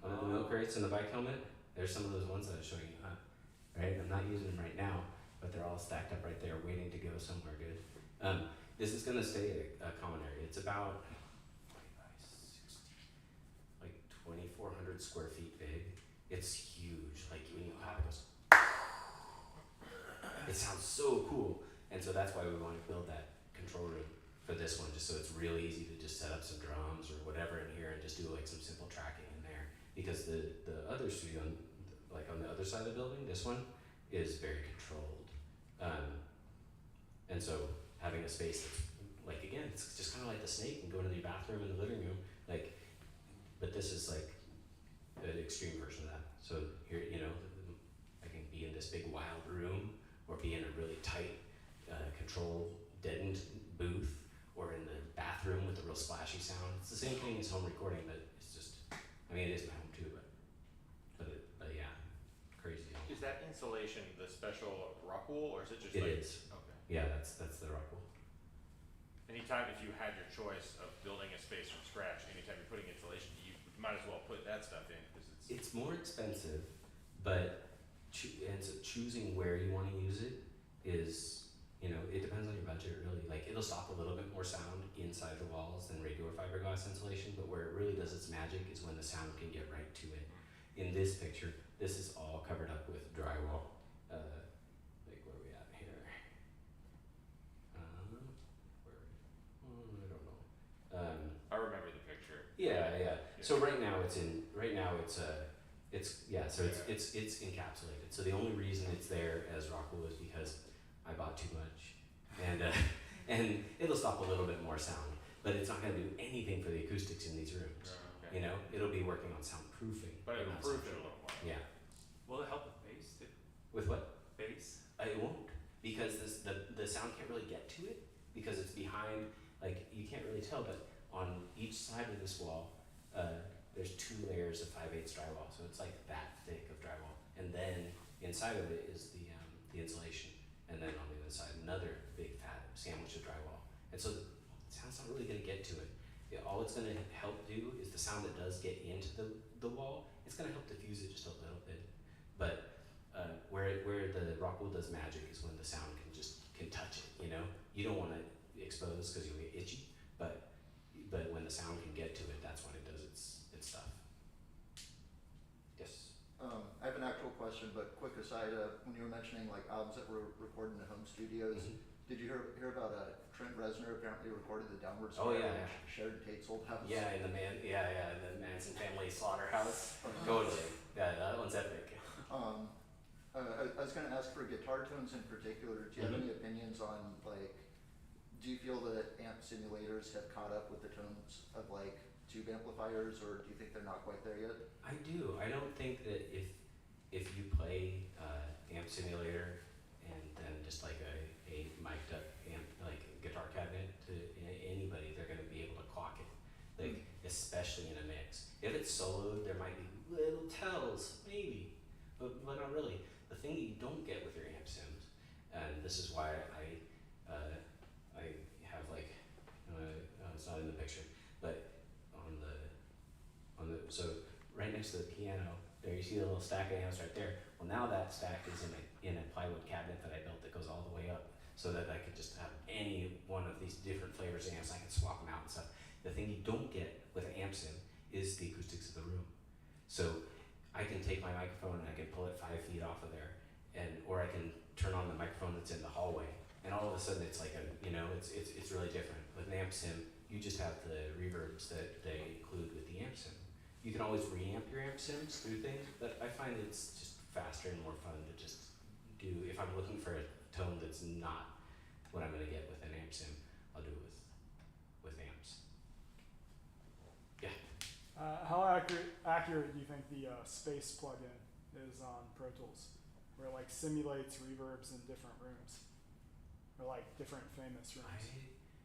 under the milk crates and the bike helmet? There's some of those ones that I was showing you, right? I'm not using them right now, but they're all stacked up right there, waiting to go somewhere good. This is gonna stay a common area. It's about 2,400 square feet big. It's huge. Like when you have it goes, it sounds so cool. And so that's why we want to build that control room for this one, just so it's really easy to just set up some drums or whatever in here and just do like some simple tracking in there. Because the other studio, like on the other side of the building, this one is very controlled. And so having a space that's like, again, it's just kind of like the snake and going to the bathroom and the living room, like. But this is like an extreme version of that. So here, you know, I can be in this big wild room, or be in a really tight, controlled, deadened booth, or in the bathroom with the real splashy sound. It's the same thing as home recording, but it's just, I mean, it is my home too, but yeah, crazy. Is that insulation the special rock wool, or is it just It like? is. Okay. Yeah, that's the rock wool. Anytime, if you had your choice of building a space from scratch, anytime you're putting insulation, you might as well put that stuff in, because It's more expensive, but and so choosing where you want to use it is, you know, it depends on your budget really. Like it'll stop a little bit more sound inside the walls than regular fiberglass insulation, but where it really does its magic is when the sound can get right to it. In this picture, this is all covered up with drywall. Like where are we at here? I don't know. I remember the picture. Yeah. So right now it's encapsulated. So the only reason it's there as rock wool is because I bought too much, and it'll stop a little bit more sound, but it's not going to do anything for the acoustics in these rooms. Okay. You know, it'll be working on soundproofing. But it'll not improve it a soundproofing. little more. Yeah. Will it help with bass too? With what? Bass? It won't, because the sound can't really get to it because it's behind. Like you can't really tell, but on each side of this wall, there's 2 layers of 5/8 drywall, so it's like that thick of drywall, and then inside of it is the insulation, and then on the other side another big fat sandwich of drywall, and so the sound's not really going to get to it. All it's going to help do is the sound that does get into the wall. It's going to help diffuse it just a little bit, but where the rock wool does magic is when the sound can touch it. You know, you don't want to expose because you'll get itchy, but when the sound can get to it, that's when it does its stuff. Yes. I have an actual question, but quick aside, when you were mentioning like albums that were recorded in home studios, did you hear about Trent Reznor apparently recorded the Downward Oh, Spiral yeah. in Sharon Tate's old house? Yeah, in the Manson family slaughterhouse. Totally. Yeah, that one's epic. I was going to ask for guitar tones in particular. Do you have any opinions on like? Do you feel that amp simulators have caught up with the tones of like tube amplifiers, or do you think they're not quite there yet? I do. I don't think that if you play amp simulator and then just like a mic'd up amp like guitar cabinet to anybody, they're gonna be able to clock it. Like especially in a mix. If it's soloed, there might be little tells, maybe, but not really. The thing that you don't get with your amp sims, and this is why I have like it's not in the picture, but so right next to the piano, there you see the little stack of amps right there. Well, now that stack is in a plywood cabinet that I built that goes all the way up, so that I could just have any one of these different flavors of amps. I can swap them out and stuff. The thing you don't get with an amp sim is the acoustics of the room. So I can take my microphone and I can pull it 5 feet off of there, or I can turn on the microphone that's in the hallway, and all of a sudden it's like it's really different. With an amp sim, you just have the reverbs that they include with the amp sim. You can always reamp your amp sims through things, but I find it's just faster and more fun to just do. If I'm looking for a tone that's not what I'm gonna get with an amp sim, I'll do it with amps. Yeah. How accurate do you think the space plugin is on Pro Tools, where it like simulates reverbs in different rooms, or like different famous rooms?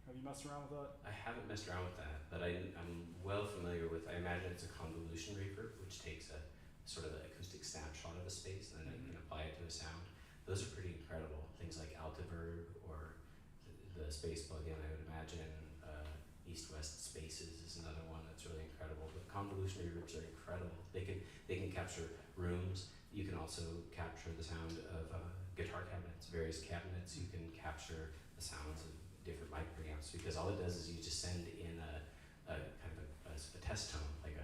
Have you messed around with that? I haven't messed around with that, but I'm well familiar with. I imagine it's a convolution reverb, which takes a sort of an acoustic snapshot of a space, and then you can apply it to a sound. Those are pretty incredible. Things like Altiverb or the space plugin, I would imagine. East-West Spaces is another one that's really incredible. But convolution reverbs are incredible. They can capture rooms. You can also capture the sound of guitar cabinets, various cabinets. You can capture the sounds of different mic preamps, because all it does is you just send in a kind of a test tone, like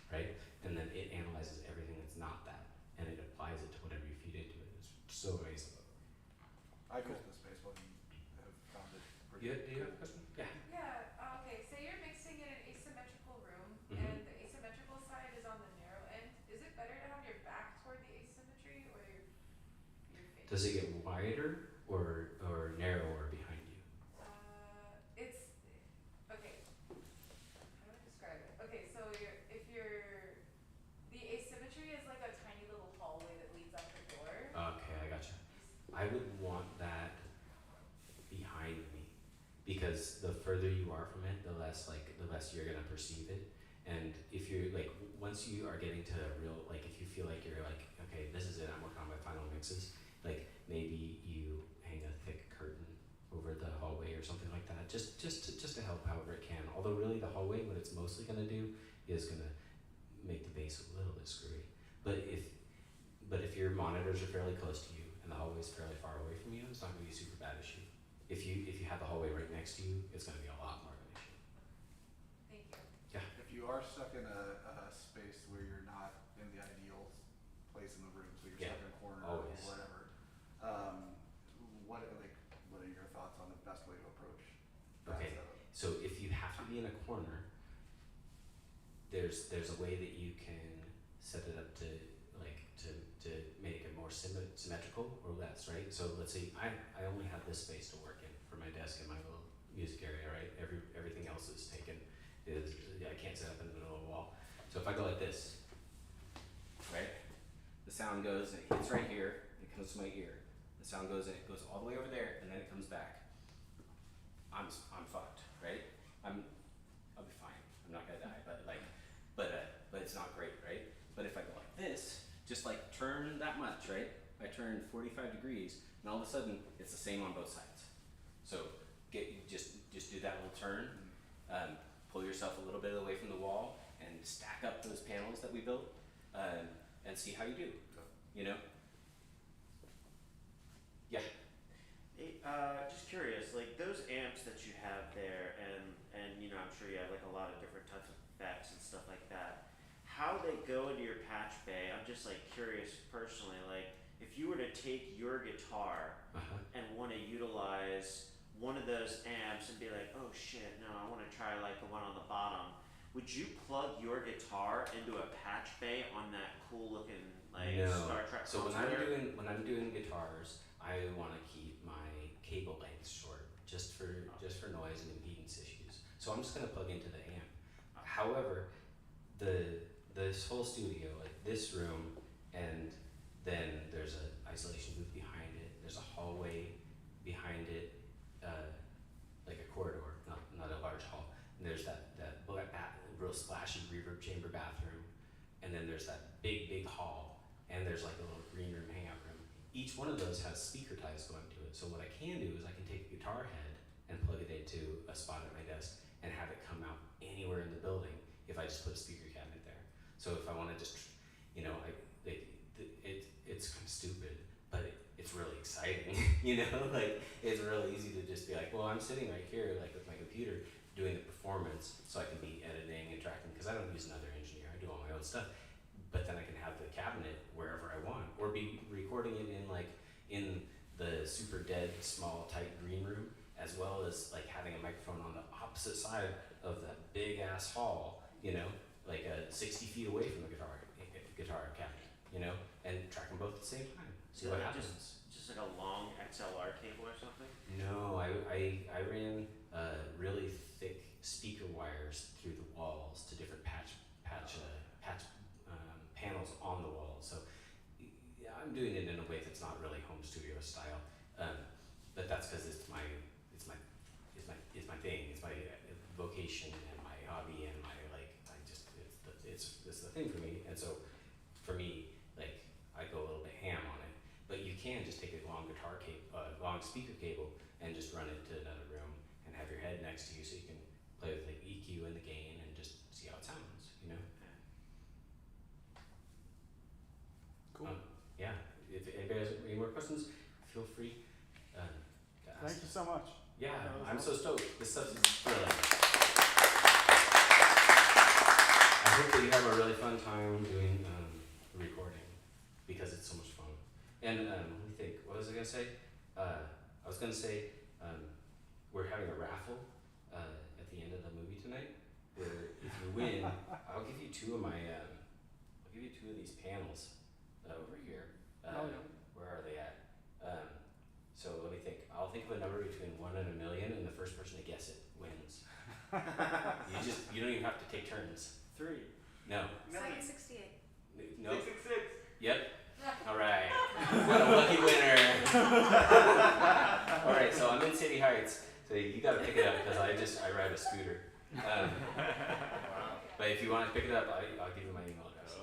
right, and then it analyzes everything that's not that, and it applies it to whatever you feed into it. It's so amazing. I've used the space one and have found it pretty. Do you have a question? Yeah. Yeah, okay, say you're mixing in an asymmetrical room, Mhm. and the asymmetrical side is on the narrow end. Is it better to have your back toward the asymmetry or your face? Does it get wider or narrower behind you? It's, okay, how do I describe it? Okay, so the asymmetry is like a tiny little hallway that leads out the door. Okay, I gotcha. I would want that behind me, because the further you are from it, the less you're gonna perceive it. And if you're like, once you are getting to a real, like if you feel like you're like, okay, this is it, I'm working on my final mixes, like maybe you hang a thick curtain over the hallway or something like that, just to help however it can. Although really the hallway, what it's mostly gonna do is gonna make the bass a little bit screwy. But if but if your monitors are fairly close to you and the hallway is fairly far away from you, it's not going to be a super bad issue. If you have the hallway right next to you, it's going to be a lot more of an issue. Thank you. If you are stuck in a space where you're not in the ideal place in the room, so you're Yeah, stuck in a corner always. or whatever, what are your thoughts on the best way to approach that Okay. setup? So if you have to be in a corner, there's a way that you can set it up to make it more symmetrical or less, right? So let's say I only have this space to work in for my desk and my little music area, right? Everything else is taken. I can't set up in the middle of a wall. So if I go like this, right? The sound goes and it hits right here. It comes to my ear. The sound goes and it goes all the way over there, and then it comes back. I'm fucked, right? I'll be fine. I'm not gonna die, but it's not great, right? But if I go like this, just like turn that much, right? I turn 45 degrees, and all of a sudden it's the same on both sides. So just do that little turn, pull yourself a little bit away from the wall, and stack up those panels that we built, and see how you do. You know? Yeah. Hey, just curious, like those amps that you have there, and you know, I'm sure you have like a lot of different types of effects and stuff like that. How they go into your patch bay? I'm just like curious personally. Like, if you were to take your guitar and want to utilize one of those amps and be like, oh shit, no, I want to try like the one on the bottom. Would you plug your guitar into a patch bay on that cool looking like No. Star Trek? So when controller? I'm doing guitars, I want to keep my cable length short, just for noise and impedance issues. So I'm just gonna plug into the amp. However, this whole studio, like this room, and then there's an isolation booth behind it. There's a hallway behind it, like a corridor, not a large hall. And there's that real splashy reverb chamber bathroom, and then there's that big hall, and there's like a little green room hangout room. Each one of those has speaker ties going to it. So what I can do is I can take a guitar head and plug it into a spot at my desk and have it come out anywhere in the building if I just put a speaker cabinet there. So if I want to just, you know, it's kind of stupid, but it's really exciting. You know, like it's really easy to just be like, well, I'm sitting right here, like with my computer, doing the performance, so I can be editing and tracking, because I don't use another engineer. I do all my own stuff. But then I can have the cabinet wherever I want, or be recording it in the super dead, small, tight green room, as well as like having a microphone on the opposite side of that big ass hall, you know, like 60 feet away from the guitar cabinet, you know, and track them both at the same time. See what happens. Just like a long XLR cable or something? No, I ran really thick speaker wires through the walls to different patch panels on the walls. So yeah, I'm doing it in a way that's not really home studio style, but that's because it's my thing. It's my vocation and my hobby and my it's the thing for me. And so for me, like I go a little bit ham on it. But you can just take a long long speaker cable and just run it to another room and have your head next to you, so you can play with the EQ and the gain and just see how it sounds, you know? Cool. Yeah, if anybody has any more questions, feel free to ask. Thank you so much. Yeah, That was I'm so awesome. stoked. This stuff is thrilling. I hope that you have a really fun time doing recording, because it's so much fun. And let me think, what was I gonna say? I was gonna say we're having a raffle at the end of the movie tonight, where if you win, I'll give you two of these panels over here. Oh, yeah. Where are they at? So let me think. I'll think of a number between 1 and 1,000,000, and the first person to guess it wins. You don't even have to take turns. 3. No. 768. No. 666. Yep. All right. What a lucky winner. All right. So I'm in City Heights. So you got to pick it up, because I ride a scooter. But if you want to pick it up, I'll give you my email address.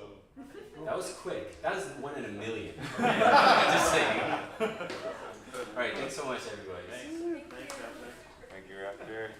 That was quick. That was 1 in 1,000,000. Just saying. All right. Thanks so much, everybody. Thanks, Raptor. Thank you, Raptor.